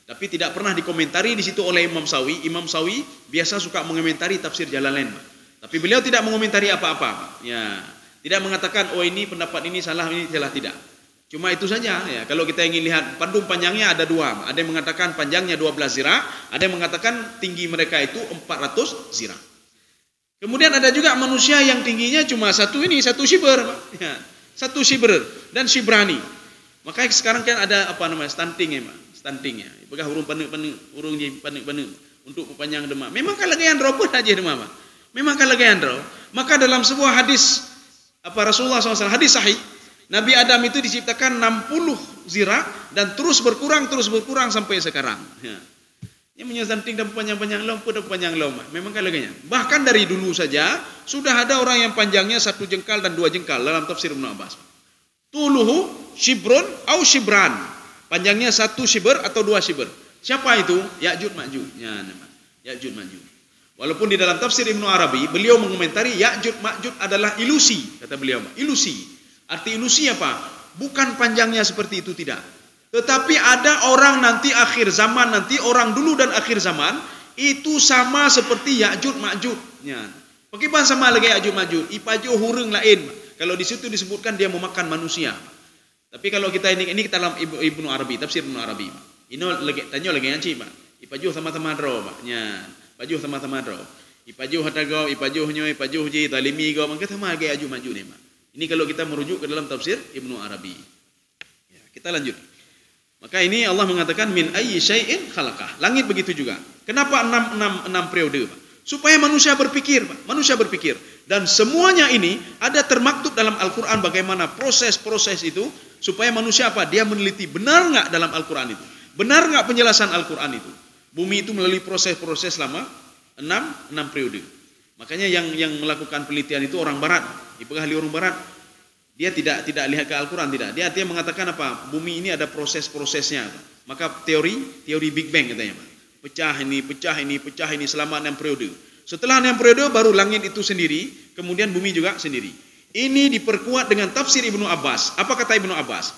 Tapi tidak pernah dikomentari di situ oleh Imam Sawi. Imam Sawi biasa suka mengomentari tafsir Jalalain. Tapi beliau tidak mengomentari apa-apa. Ya, tidak mengatakan oh ini pendapat ini salah, ini salah, tidak. Cuma itu saja ya. Kalau kita ingin lihat pandum panjangnya ada dua. Ada yang mengatakan panjangnya 12 dzira', ada yang mengatakan tinggi mereka itu 400 dzira'. Kemudian ada juga manusia yang tingginya cuma satu shibr, ya. 1 shibr dan shibrani. Makanya sekarang kan ada stunting ya, Pak. Stunting ya. Pegah urung panik untuk panjang demam. Memang kalagayan robot aja demam, Pak. Memang kalagayan roh. Maka dalam sebuah hadis Rasulullah SAW, hadis sahih, Nabi Adam itu diciptakan 60 dzira' dan terus berkurang sampai sekarang. Ya. Yang menyestunting dan panjang-panjang lom, memang kalaganya. Bahkan dari dulu saja sudah ada orang yang panjangnya 1 jengkal dan 2 jengkal dalam tafsir Ibnu Abbas. Tuluhu shibrun au shibran. Panjangnya 1 shibr atau 2 shibr. Siapa itu? Ya'juj Ma'juj. Ya, Ya'juj Ma'juj. Walaupun di dalam tafsir Ibnu Arabi beliau mengomentari Ya'juj Ma'juj adalah ilusi, kata beliau. Ilusi. Arti ilusi apa? Bukan panjangnya seperti itu, tidak. Tetapi ada orang nanti akhir zaman, nanti orang dulu dan akhir zaman itu sama seperti Ya'juj Ma'juj. Ya. Bagaimana sama lagi Ya'juj Ma'juj? Ipajo hurung lain. Kalau di situ disebutkan dia memakan manusia. Tapi kalau kita ini dalam Ibnu Arabi, tafsir Ibnu Arabi. Ini lagi tanya lagi ngaji, Pak. Ipajo sama-sama dro, Pak. Ya. Ipajo sama-sama dro. Ipajo hatago, ipajo nyoy, ipajo ji talimi go, mangka sama lagi Ya'juj Ma'juj nih, Pak. Ini kalau kita merujuk ke dalam tafsir Ibnu Arabi. Ya, kita lanjut. Maka ini Allah mengatakan min ayyi syai'in khalaqah. Langit begitu juga. Kenapa 6 periode, Pak? Supaya manusia berpikir, Pak. Manusia berpikir. Dan semuanya ini ada termaktub dalam Al-Qur'an bagaimana proses-proses itu supaya manusia apa? Dia meneliti benar enggak dalam Al-Qur'an itu? Benar enggak penjelasan Al-Qur'an itu? Bumi itu melalui proses-proses selama 6 periode. Makanya yang melakukan penelitian itu orang barat. Ahli orang barat. Dia tidak lihat ke Al-Quran, tidak. Dia artinya mengatakan apa? Bumi ini ada proses-prosesnya. Maka teori Big Bang katanya, Pak. Pecah ini selama 6 periode. Setelah 6 periode baru langit itu sendiri, kemudian bumi juga sendiri. Ini diperkuat dengan tafsir Ibnu Abbas. Apa kata Ibnu Abbas?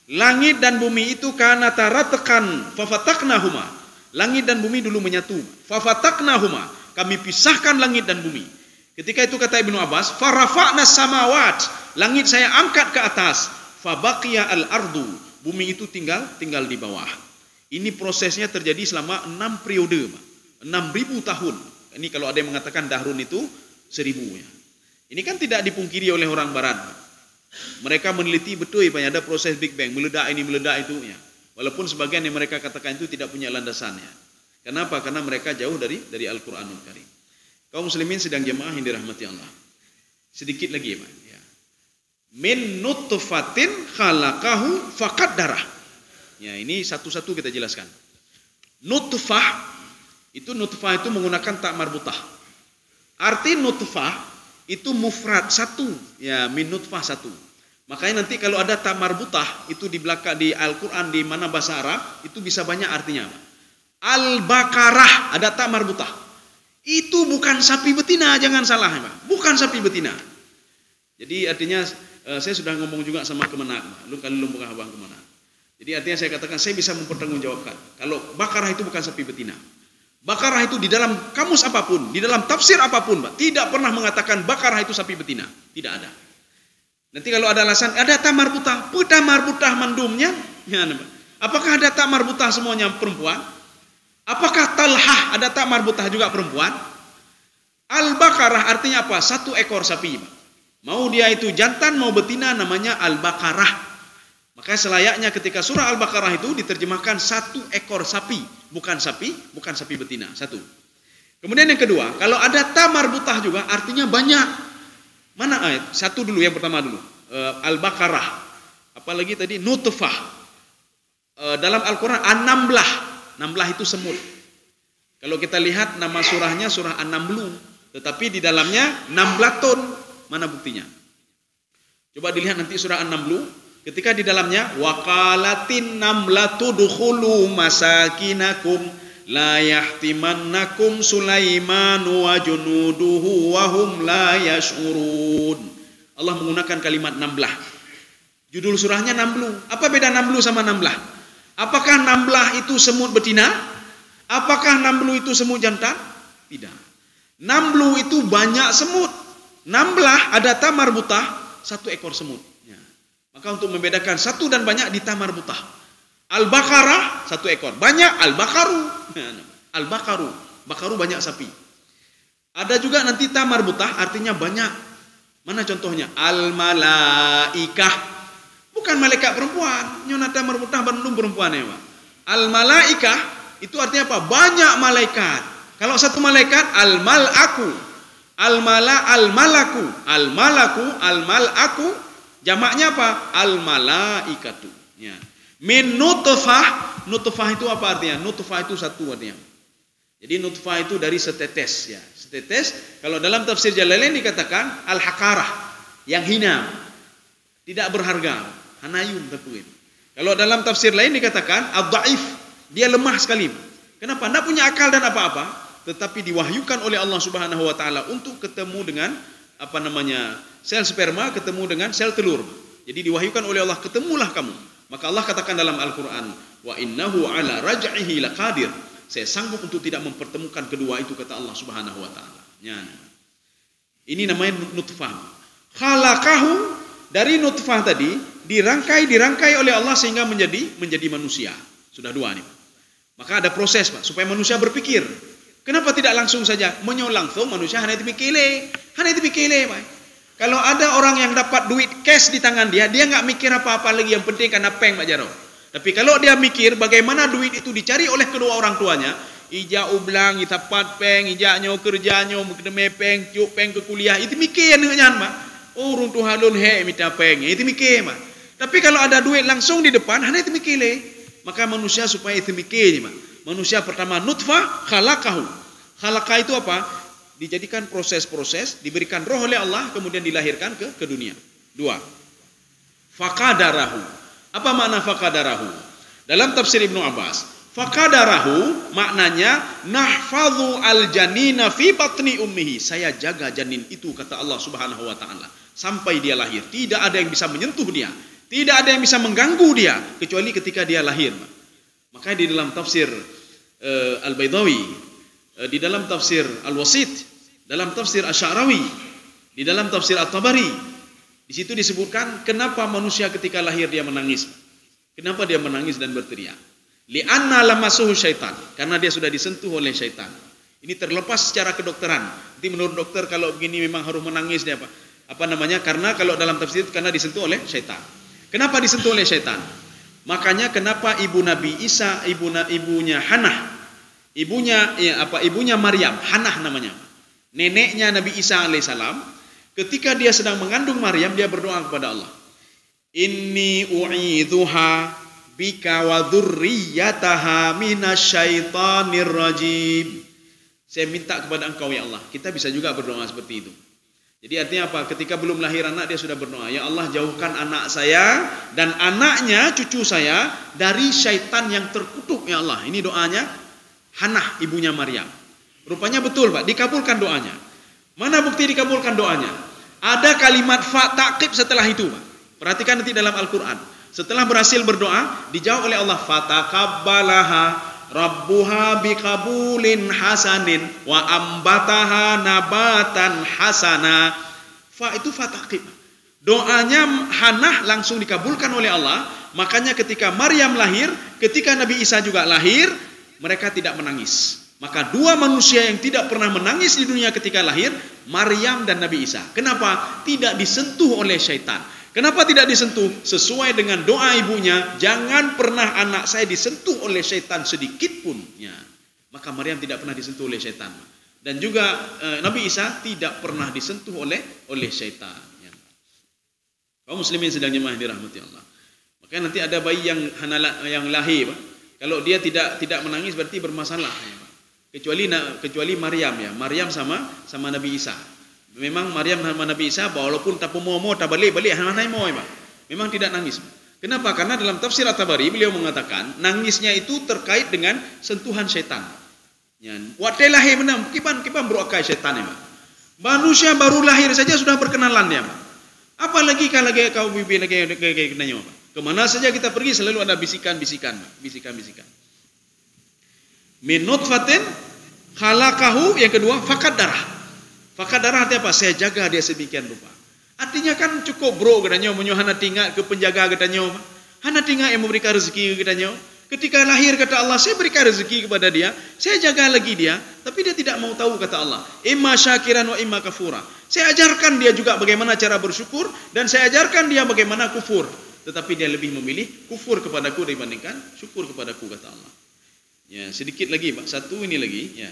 Langit dan bumi itu kana taratakan fafataknahuma. Langit dan bumi dulu menyatu. Fafataknahuma. Kami pisahkan langit dan bumi. Ketika itu kata Ibnu Abbas, farafa'na samawat, langit saya angkat ke atas, fabaqiya al-ardu, bumi itu tinggal di bawah. Ini prosesnya terjadi selama 6 periode, 6.000 tahun. Ini kalau ada yang mengatakan dahrun itu 1000 ya. Ini kan tidak dipungkiri oleh orang barat. Mereka meneliti betul ya, ada proses Big Bang, meledak ini, meledak itu ya. Walaupun sebagian yang mereka katakan itu tidak punya landasannya. Kenapa? Karena mereka jauh dari Al-Qur'anul Karim. Kaum muslimin sedang jemaah yang dirahmati Allah. Sedikit lagi ya, Pak. Ya. Min nutfatin khalaqahu faqaddarah. Ya, ini satu-satu kita jelaskan. Nutfah itu menggunakan ta marbutah. Arti nutfah itu mufrad satu, ya, min nutfah satu. Makanya nanti kalau ada ta marbutah itu di belakang di Al-Qur'an di mana bahasa Arab itu bisa banyak artinya. Al-Baqarah ada ta marbutah. Itu bukan sapi betina, jangan salah ya, Pak. Bukan sapi betina. Jadi artinya saya sudah ngomong juga sama Kemenak, lu kalau lu bukan abang Kemenak. Jadi artinya saya katakan saya bisa mempertanggungjawabkan kalau Baqarah itu bukan sapi betina. Baqarah itu di dalam kamus apapun, di dalam tafsir apapun, Pak, tidak pernah mengatakan Baqarah itu sapi betina, tidak ada. Nanti kalau ada alasan ada ta marbutah, ta marbutah mandumnya, ya, apakah ada ta marbutah semuanya perempuan? Apakah Talhah ada ta marbutah juga perempuan? Al-Baqarah artinya apa? Satu ekor sapi, Pak. Mau dia itu jantan mau betina namanya Al-Baqarah. Makanya selayaknya ketika surah Al-Baqarah itu diterjemahkan satu ekor sapi, bukan sapi betina, satu. Kemudian yang kedua, kalau ada ta marbutah juga artinya banyak. Mana ayat? Satu dulu, yang pertama dulu. Al-Baqarah. Apalagi tadi nutfah. Dalam Al-Qur'an An-Namlah. Namlah itu semut. Kalau kita lihat nama surahnya surah An-Namlu, tetapi di dalamnya Namlatun. Mana buktinya? Coba dilihat nanti surah An-Namlu. Ketika di dalamnya waqalatin namlatu dukhulu masakinakum la yahtimannakum Sulaiman wa junuduhu wa hum la yash'urun. Allah menggunakan kalimat namlah. Judul surahnya Namlu. Apa beda Namlu sama namlah? Apakah namlah itu semut betina? Apakah Namlu itu semut jantan? Tidak. Namlu itu banyak semut. Namlah ada ta marbutah, satu ekor semut. Maka untuk membedakan satu dan banyak di ta marbutah. Al-Baqarah satu ekor, banyak Al-Baqaru. Al-Baqaru, Baqaru banyak sapi. Ada juga nanti ta marbutah artinya banyak. Mana contohnya? Al-Malaikah. Bukan malaikat perempuan. Nyona ta marbutah bandung perempuan ya, Pak. Al-Malaikah itu artinya apa? Banyak malaikat. Kalau satu malaikat al-malaku. Al-malaku. Al-malaku, al-malaku. Jamaknya apa? Al-malaikatu. Ya. Min nutfah. Nutfah itu apa artinya? Nutfah itu satu artinya. Jadi nutfah itu dari setetes ya. Setetes kalau dalam tafsir Jalalain dikatakan al-hakarah, yang hina, tidak berharga, hanayun tepuin. Kalau dalam tafsir lain dikatakan ad-dhaif, dia lemah sekali. Kenapa? Tidak punya akal dan apa-apa, tetapi diwahyukan oleh Allah Subhanahu wa taala untuk ketemu dengan sel sperma ketemu dengan sel telur. Jadi diwahyukan oleh Allah, ketemulah kamu. Maka Allah katakan dalam Al-Qur'an, wa innahu ala raj'ihi laqadir. Saya sanggup untuk tidak mempertemukan kedua itu, kata Allah Subhanahu wa taala. Ya. Ini namanya nutfah. Khalaqahu, dari nutfah tadi dirangkai oleh Allah sehingga menjadi manusia. Sudah dua nih. Maka ada proses, Pak, supaya manusia berpikir. Kenapa tidak langsung saja langsung manusia hanya itu mikile, Pak. Kalau ada orang yang dapat duit cash di tangan dia nggak mikir apa-apa lagi, yang penting karena peng, Pak Jaro. Tapi kalau dia mikir bagaimana duit itu dicari oleh kedua orang tuanya, ija ublang, itapat peng, ijaknya kerjanya, mukdeme peng, cuk peng ke kuliah, itu mikir dengan Pak. Oh, runtuh halun minta peng, itu mikir, Pak. Tapi kalau ada duit langsung di depan, hanya itu mikir. Maka manusia supaya itu mikir, Pak. Manusia pertama nutfah, khalaqahu. Khalaqah itu apa? Dijadikan proses-proses, diberikan roh oleh Allah, kemudian dilahirkan ke dunia. Dua. Faqadarahu. Apa makna faqadarahu? Dalam tafsir Ibnu Abbas, faqadarahu maknanya nahfadhu al-janina fi batni ummihi. Saya jaga janin itu, kata Allah Subhanahu wa taala, sampai dia lahir. Tidak ada yang bisa menyentuh dia, tidak ada yang bisa mengganggu dia kecuali ketika dia lahir. Makanya di dalam tafsir Al-Baydawi, di dalam tafsir Al-Wasit, dalam tafsir Asy-Sya'rawi, di dalam tafsir At-Tabari, di situ disebutkan kenapa manusia ketika lahir dia menangis. Kenapa dia menangis dan berteriak? Li'anna lamasuhu syaitan, karena dia sudah disentuh oleh syaitan. Ini terlepas secara kedokteran. Nanti menurut dokter kalau begini memang harus menangis dia apa? Karena kalau dalam tafsir itu karena disentuh oleh syaitan. Kenapa disentuh oleh syaitan? Makanya kenapa ibu Nabi Isa, ibunya Hanah, ibunya Maryam, Hanah namanya. Neneknya Nabi Isa alaihissalam, ketika dia sedang mengandung Maryam, dia berdoa kepada Allah. Inni u'idzuha bika wa dzurriyyataha minasyaitonir rajim. Saya minta kepada engkau ya Allah. Kita bisa juga berdoa seperti itu. Jadi artinya apa? Ketika belum lahir anak dia sudah berdoa, ya Allah jauhkan anak saya dan anaknya, cucu saya dari syaitan yang terkutuk ya Allah. Ini doanya Hanah ibunya Maryam. Rupanya betul Pak, dikabulkan doanya. Mana bukti dikabulkan doanya? Ada kalimat fa ta'qib setelah itu Pak. Perhatikan nanti dalam Al-Quran. Setelah berhasil berdoa, dijawab oleh Allah, fataqabbalaha rabbuha biqabulin hasanin wa ambataha nabatan hasana. Fa itu fataqib. Doanya Hanah langsung dikabulkan oleh Allah. Makanya ketika Maryam lahir, ketika Nabi Isa juga lahir, mereka tidak menangis. Maka dua manusia yang tidak pernah menangis di dunia ketika lahir, Maryam dan Nabi Isa. Kenapa? Tidak disentuh oleh syaitan. Kenapa tidak disentuh? Sesuai dengan doa ibunya, jangan pernah anak saya disentuh oleh syaitan sedikit pun. Ya. Maka Maryam tidak pernah disentuh oleh syaitan. Dan juga Nabi Isa tidak pernah disentuh oleh syaitan. Ya. Kaum muslimin sedang jemaah dirahmati Allah. Maka nanti ada bayi yang lahir, Pak. Kalau dia tidak menangis berarti bermasalah. Ya, Pak. Kecuali Maryam ya. Maryam sama Nabi Isa. Memang Maryam sama Nabi Isa walaupun tak mau tak balik hanai mau Pak. Memang tidak nangis. Kenapa? Karena dalam tafsir At-Tabari beliau mengatakan nangisnya itu terkait dengan sentuhan syaitan. Ya, waktu lahir menang kipan berokai syaitan ya Pak. Manusia baru lahir saja sudah berkenalan ya Pak. Apalagi kalau kau bibi lagi kenanya Pak. Kemana saja kita pergi selalu ada bisikan-bisikan. Min nutfatin khalaqahu, yang kedua fakat darah. Fakat darah artinya apa? Saya jaga dia sedemikian rupa. Artinya kan cukup bro katanya hana tinggal ke penjaga katanya. Hana tinggal yang memberikan rezeki katanya. Ketika lahir kata Allah, saya berikan rezeki kepada dia, saya jaga lagi dia, tapi dia tidak mau tahu kata Allah. Imma syakiran wa imma kafura. Saya ajarkan dia juga bagaimana cara bersyukur dan saya ajarkan dia bagaimana kufur. Tetapi dia lebih memilih kufur kepadaku dibandingkan syukur kepadaku kata Allah. Ya, sedikit lagi Pak, satu ini lagi ya.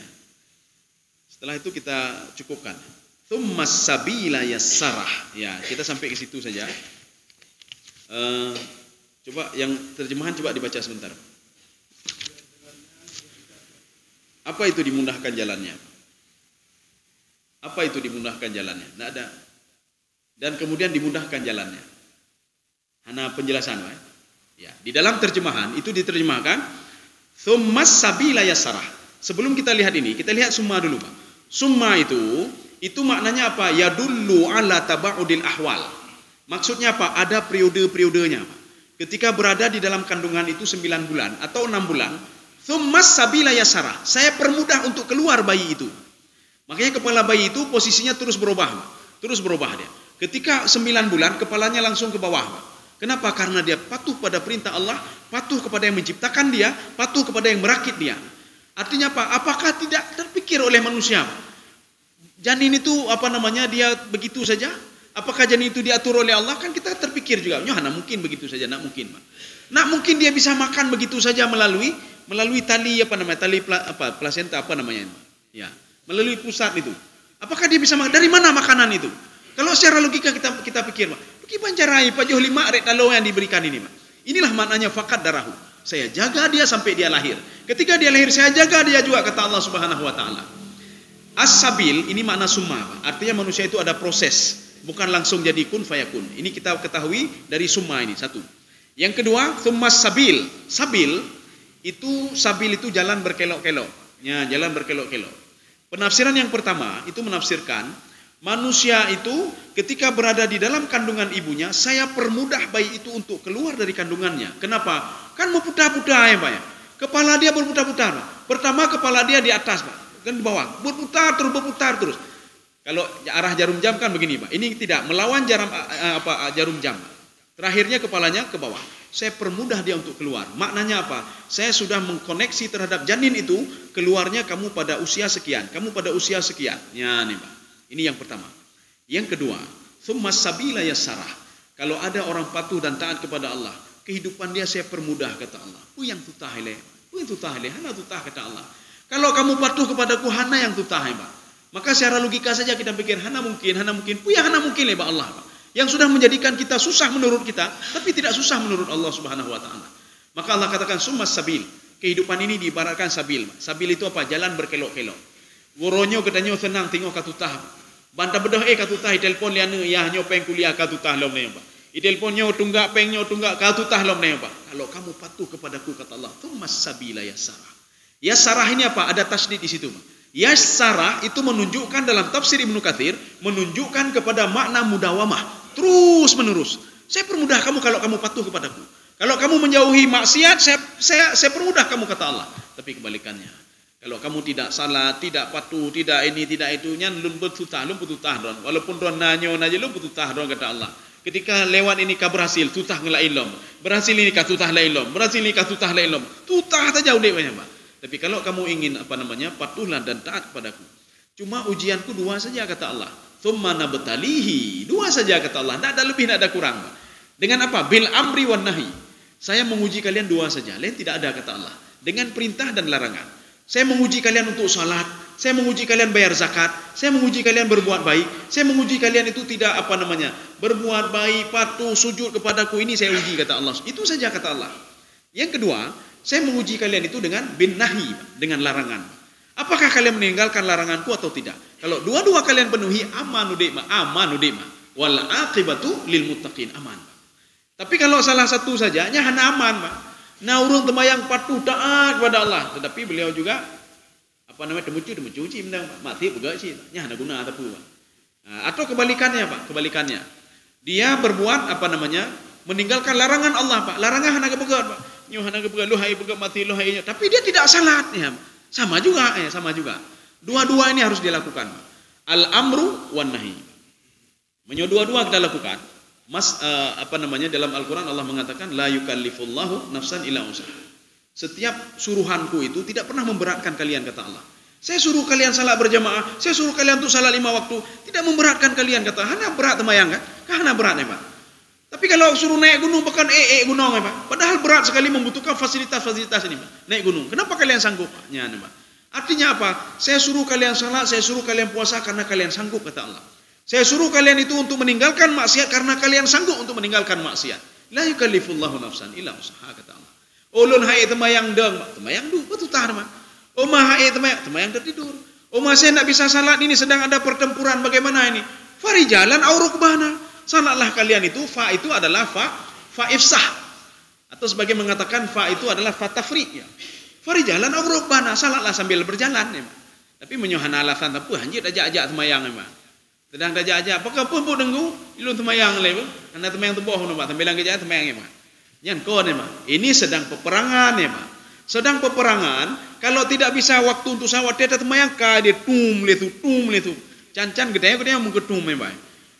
Setelah itu kita cukupkan. Tsummas sabila yassarah. Ya, kita sampai ke situ saja. Coba yang terjemahan coba dibaca sebentar. Apa itu dimudahkan jalannya? Apa itu dimudahkan jalannya? Tidak ada. Dan kemudian dimudahkan jalannya. Hanya penjelasan, Pak. Ya, di dalam terjemahan itu diterjemahkan tsummas sabila yassarah. Sebelum kita lihat ini, kita lihat summa dulu, Pak. Summa itu maknanya apa? Yadullu ala taba'udil ahwal. Maksudnya apa? Ada periode-periodenya. Ketika berada di dalam kandungan itu 9 bulan atau 6 bulan, tsummas sabila yassarah. Saya permudah untuk keluar bayi itu. Makanya kepala bayi itu posisinya terus berubah. Terus berubah dia. Ketika 9 bulan, kepalanya langsung ke bawah. Kenapa? Karena dia patuh pada perintah Allah, patuh kepada yang menciptakan dia, patuh kepada yang merakit dia. Artinya apa? Apakah tidak terpikir oleh manusia? Janin itu dia begitu saja? Apakah janin itu diatur oleh Allah? Kan kita terpikir juga. Nah, mungkin begitu saja, nak mungkin. Nak mungkin dia bisa makan begitu saja melalui tali tali plasenta Ya, melalui pusat itu. Apakah dia bisa makan? Dari mana makanan itu? Kalau secara logika kita pikir, bagaimana caranya Pak Johli mak kalau yang diberikan ini, Pak? Inilah maknanya fakat darahu. Saya jaga dia sampai dia lahir. Ketika dia lahir, saya jaga dia juga, kata Allah Subhanahu wa taala. As-sabil ini makna summa. Artinya manusia itu ada proses, bukan langsung jadi kun fayakun. Ini kita ketahui dari summa ini, satu. Yang kedua, tsummas sabil. Sabil itu jalan berkelok-kelok. Ya, jalan berkelok-kelok. Penafsiran yang pertama itu menafsirkan manusia itu ketika berada di dalam kandungan ibunya, saya permudah bayi itu untuk keluar dari kandungannya. Kenapa? Kan berputar-putar ya Pak ya. Kepala dia berputar-putar. Pertama kepala dia di atas Pak, kan di bawah. Berputar terus. Kalau arah jarum jam kan begini Pak. Ini tidak melawan jarum jam. Terakhirnya kepalanya ke bawah. Saya permudah dia untuk keluar. Maknanya apa? Saya sudah mengkoneksi terhadap janin itu, keluarnya kamu pada usia sekian, kamu pada usia sekian. Ya nih Pak. Ini yang pertama. Yang kedua, tsummas sabila yassarah. Kalau ada orang patuh dan taat kepada Allah, kehidupan dia saya permudah kata Allah. Yang tutahile, hana tutah kata Allah. Kalau kamu patuh kepadaku, hana yang tutah Pak. Maka secara logika saja kita pikir hana mungkin, hana mungkin Pak Allah Pak. Yang sudah menjadikan kita susah menurut kita, tapi tidak susah menurut Allah Subhanahu wa taala. Maka Allah katakan summas sabil. Kehidupan ini diibaratkan sabil. Sabil itu apa? Jalan berkelok-kelok. Woronyo katanya senang tengok katutah. Banta bedah katutah telefon liana ya nyo peng kuliah katutah lom ne Pak. Teleponnya tunggak pengnya tunggak katutah lom ne Pak. Kalau kamu patuh kepadaku kata Allah, summas sabila yassarah. Yassarah ini apa? Ada tasdid di situ Pak. Yassarah itu menunjukkan dalam tafsir Ibnu Katsir menunjukkan kepada makna mudawamah, terus menerus. Saya permudah kamu kalau kamu patuh kepadaku. Kalau kamu menjauhi maksiat, saya permudah kamu kata Allah. Tapi kebalikannya, kalau kamu tidak salat, tidak patuh, tidak ini, tidak itu, nyan lun betutah don. Walaupun don nanyo naje lun betutah don kata Allah. Ketika lewat ini kah berhasil, tutah ngelailom. Berhasil ini kah tutah lailom. Berhasil ini kah tutah lailom. Tutah saja udah banyak Pak. Tapi kalau kamu ingin patuhlah dan taat kepadaku. Cuma ujianku dua saja kata Allah. Tsumma nabtalihi. Dua saja kata Allah. Tidak ada lebih, tidak ada kurang. Dengan apa? Bil amri wan nahi. Saya menguji kalian dua saja. Lain tidak ada kata Allah. Dengan perintah dan larangan. Saya menguji kalian untuk salat. Saya menguji kalian bayar zakat. Saya menguji kalian berbuat baik. Saya menguji kalian itu tidak berbuat baik, patuh, sujud kepadaku. Ini saya uji kata Allah. Itu saja kata Allah. Yang kedua, saya menguji kalian itu dengan bin nahi, dengan larangan. Apakah kalian meninggalkan laranganku atau tidak? Kalau dua-dua kalian penuhi, amanu dema, wal aqibatu lil muttaqin, aman. Tapi kalau salah satu saja, hanya aman, Pak. Nah, urung temayang patuh taat kepada Allah, tetapi beliau juga temucu mati juga sih, hanya guna atapu, Pak. Nah, atau kebalikannya, Pak, kebalikannya. Dia berbuat meninggalkan larangan Allah, Pak. Larangan hanya kebegat, Pak. Hana kebegat lu hai begat mati lu hai, tapi dia tidak salat ya. Sama juga. Dua-dua ini harus dilakukan. Al-amru wan nahi. Dua-dua kita lakukan. Dalam Al-Qur'an Allah mengatakan la yukallifullahu nafsan illa usaha. Setiap suruhanku itu tidak pernah memberatkan kalian kata Allah. Saya suruh kalian salat berjamaah, saya suruh kalian untuk salat 5 waktu, tidak memberatkan kalian kata. Hana berat temayang kan? Hana berat ya, Pak. Tapi kalau suruh naik gunung bahkan gunung ya, Pak. Padahal berat sekali membutuhkan fasilitas-fasilitas ini, Pak. Naik gunung. Kenapa kalian sanggup, Pak? Ya, Pak. Artinya apa? Saya suruh kalian salat, saya suruh kalian puasa karena kalian sanggup kata Allah. Saya suruh kalian itu untuk meninggalkan maksiat karena kalian sanggup untuk meninggalkan maksiat. La yukallifullahu nafsan illa usaha kata Allah. Ulun hai temayang deng, Pak. Temayang du, betul tah, Pak. Omah hai temayang tertidur. Omah saya tidak bisa salat ini sedang ada pertempuran bagaimana ini? Farijalan au rukbana. Salatlah kalian itu, fa itu adalah fa ifsah. Atau sebagai mengatakan fa itu adalah fa tafriq ya. Farijalan au rukbana, salatlah sambil berjalan ya. Tapi menyohana alasan tapi anjir ajak-ajak temayang ya. Sedang ajak-ajak, apakah pun denggu, ilun temayang le, karena temayang teboh no Pak, tambilang kejaya temayang ya, Pak. Nyan kon ya, Pak. Ini sedang peperangan ya, Pak. Sedang peperangan, kalau tidak bisa waktu untuk sawat dia temayang ka dia tum le tu. Cancan gede mengketum ya, Pak.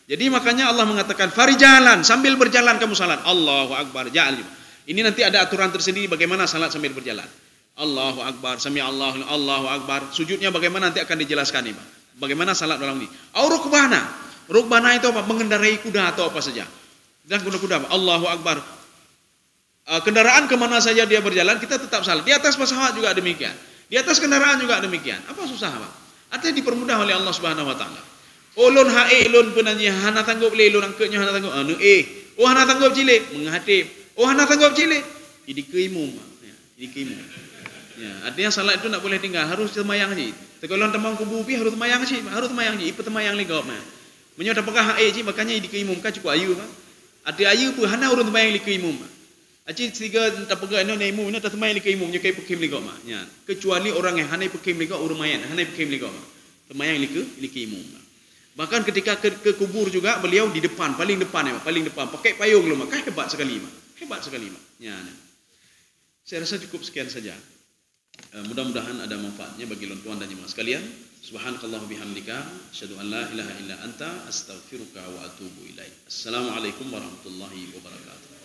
Jadi makanya Allah mengatakan farijalan, sambil berjalan kamu salat. Allahu akbar, ja'al. Ini nanti ada aturan tersendiri bagaimana salat sambil berjalan. Allahu akbar, sami Allahu akbar. Sujudnya bagaimana nanti akan dijelaskan nih, Pak. Bagaimana salat dalam ini? Au rukbana. Rukbana itu apa? Mengendarai kuda atau apa saja. Dan kuda-kuda, Allahu akbar. Kendaraan kemana saja dia berjalan, kita tetap salat. Di atas pesawat juga demikian. Di atas kendaraan juga demikian. Apa susah, Pak? Artinya dipermudah oleh Allah Subhanahu wa taala. Ulun ulun penanya hana tanggup le ulun angkatnya hana tanggup hana tanggup cilik menghatib hana tanggup cilik jadi keimum ya, jadi keimum ya, artinya salat itu tak boleh tinggal, harus semayang ji tekolon temang kubu pi harus semayang ji ipa semayang le gop mah menyo dapakah ji makanya jadi keimum ka cukup ayu kan ada ayu pu hana urun semayang le keimum aci tiga dapakah ino naimu ino tak semayang le keimum nya kai pekim le gop mah ya, kecuali orang yang hana pekim le gop urun mayan hana pekim le gop semayang le keimum. Bahkan ketika ke kubur juga beliau di depan, paling depan pakai payung loh, maka hebat sekali, Ya. Saya rasa cukup sekian saja. Mudah-mudahan ada manfaatnya bagi tuan dan jemaah sekalian. Subhanakallah bihamdika asyhadu an la ilaha illa anta astaghfiruka wa atubu ilaik. Assalamualaikum warahmatullahi wabarakatuh.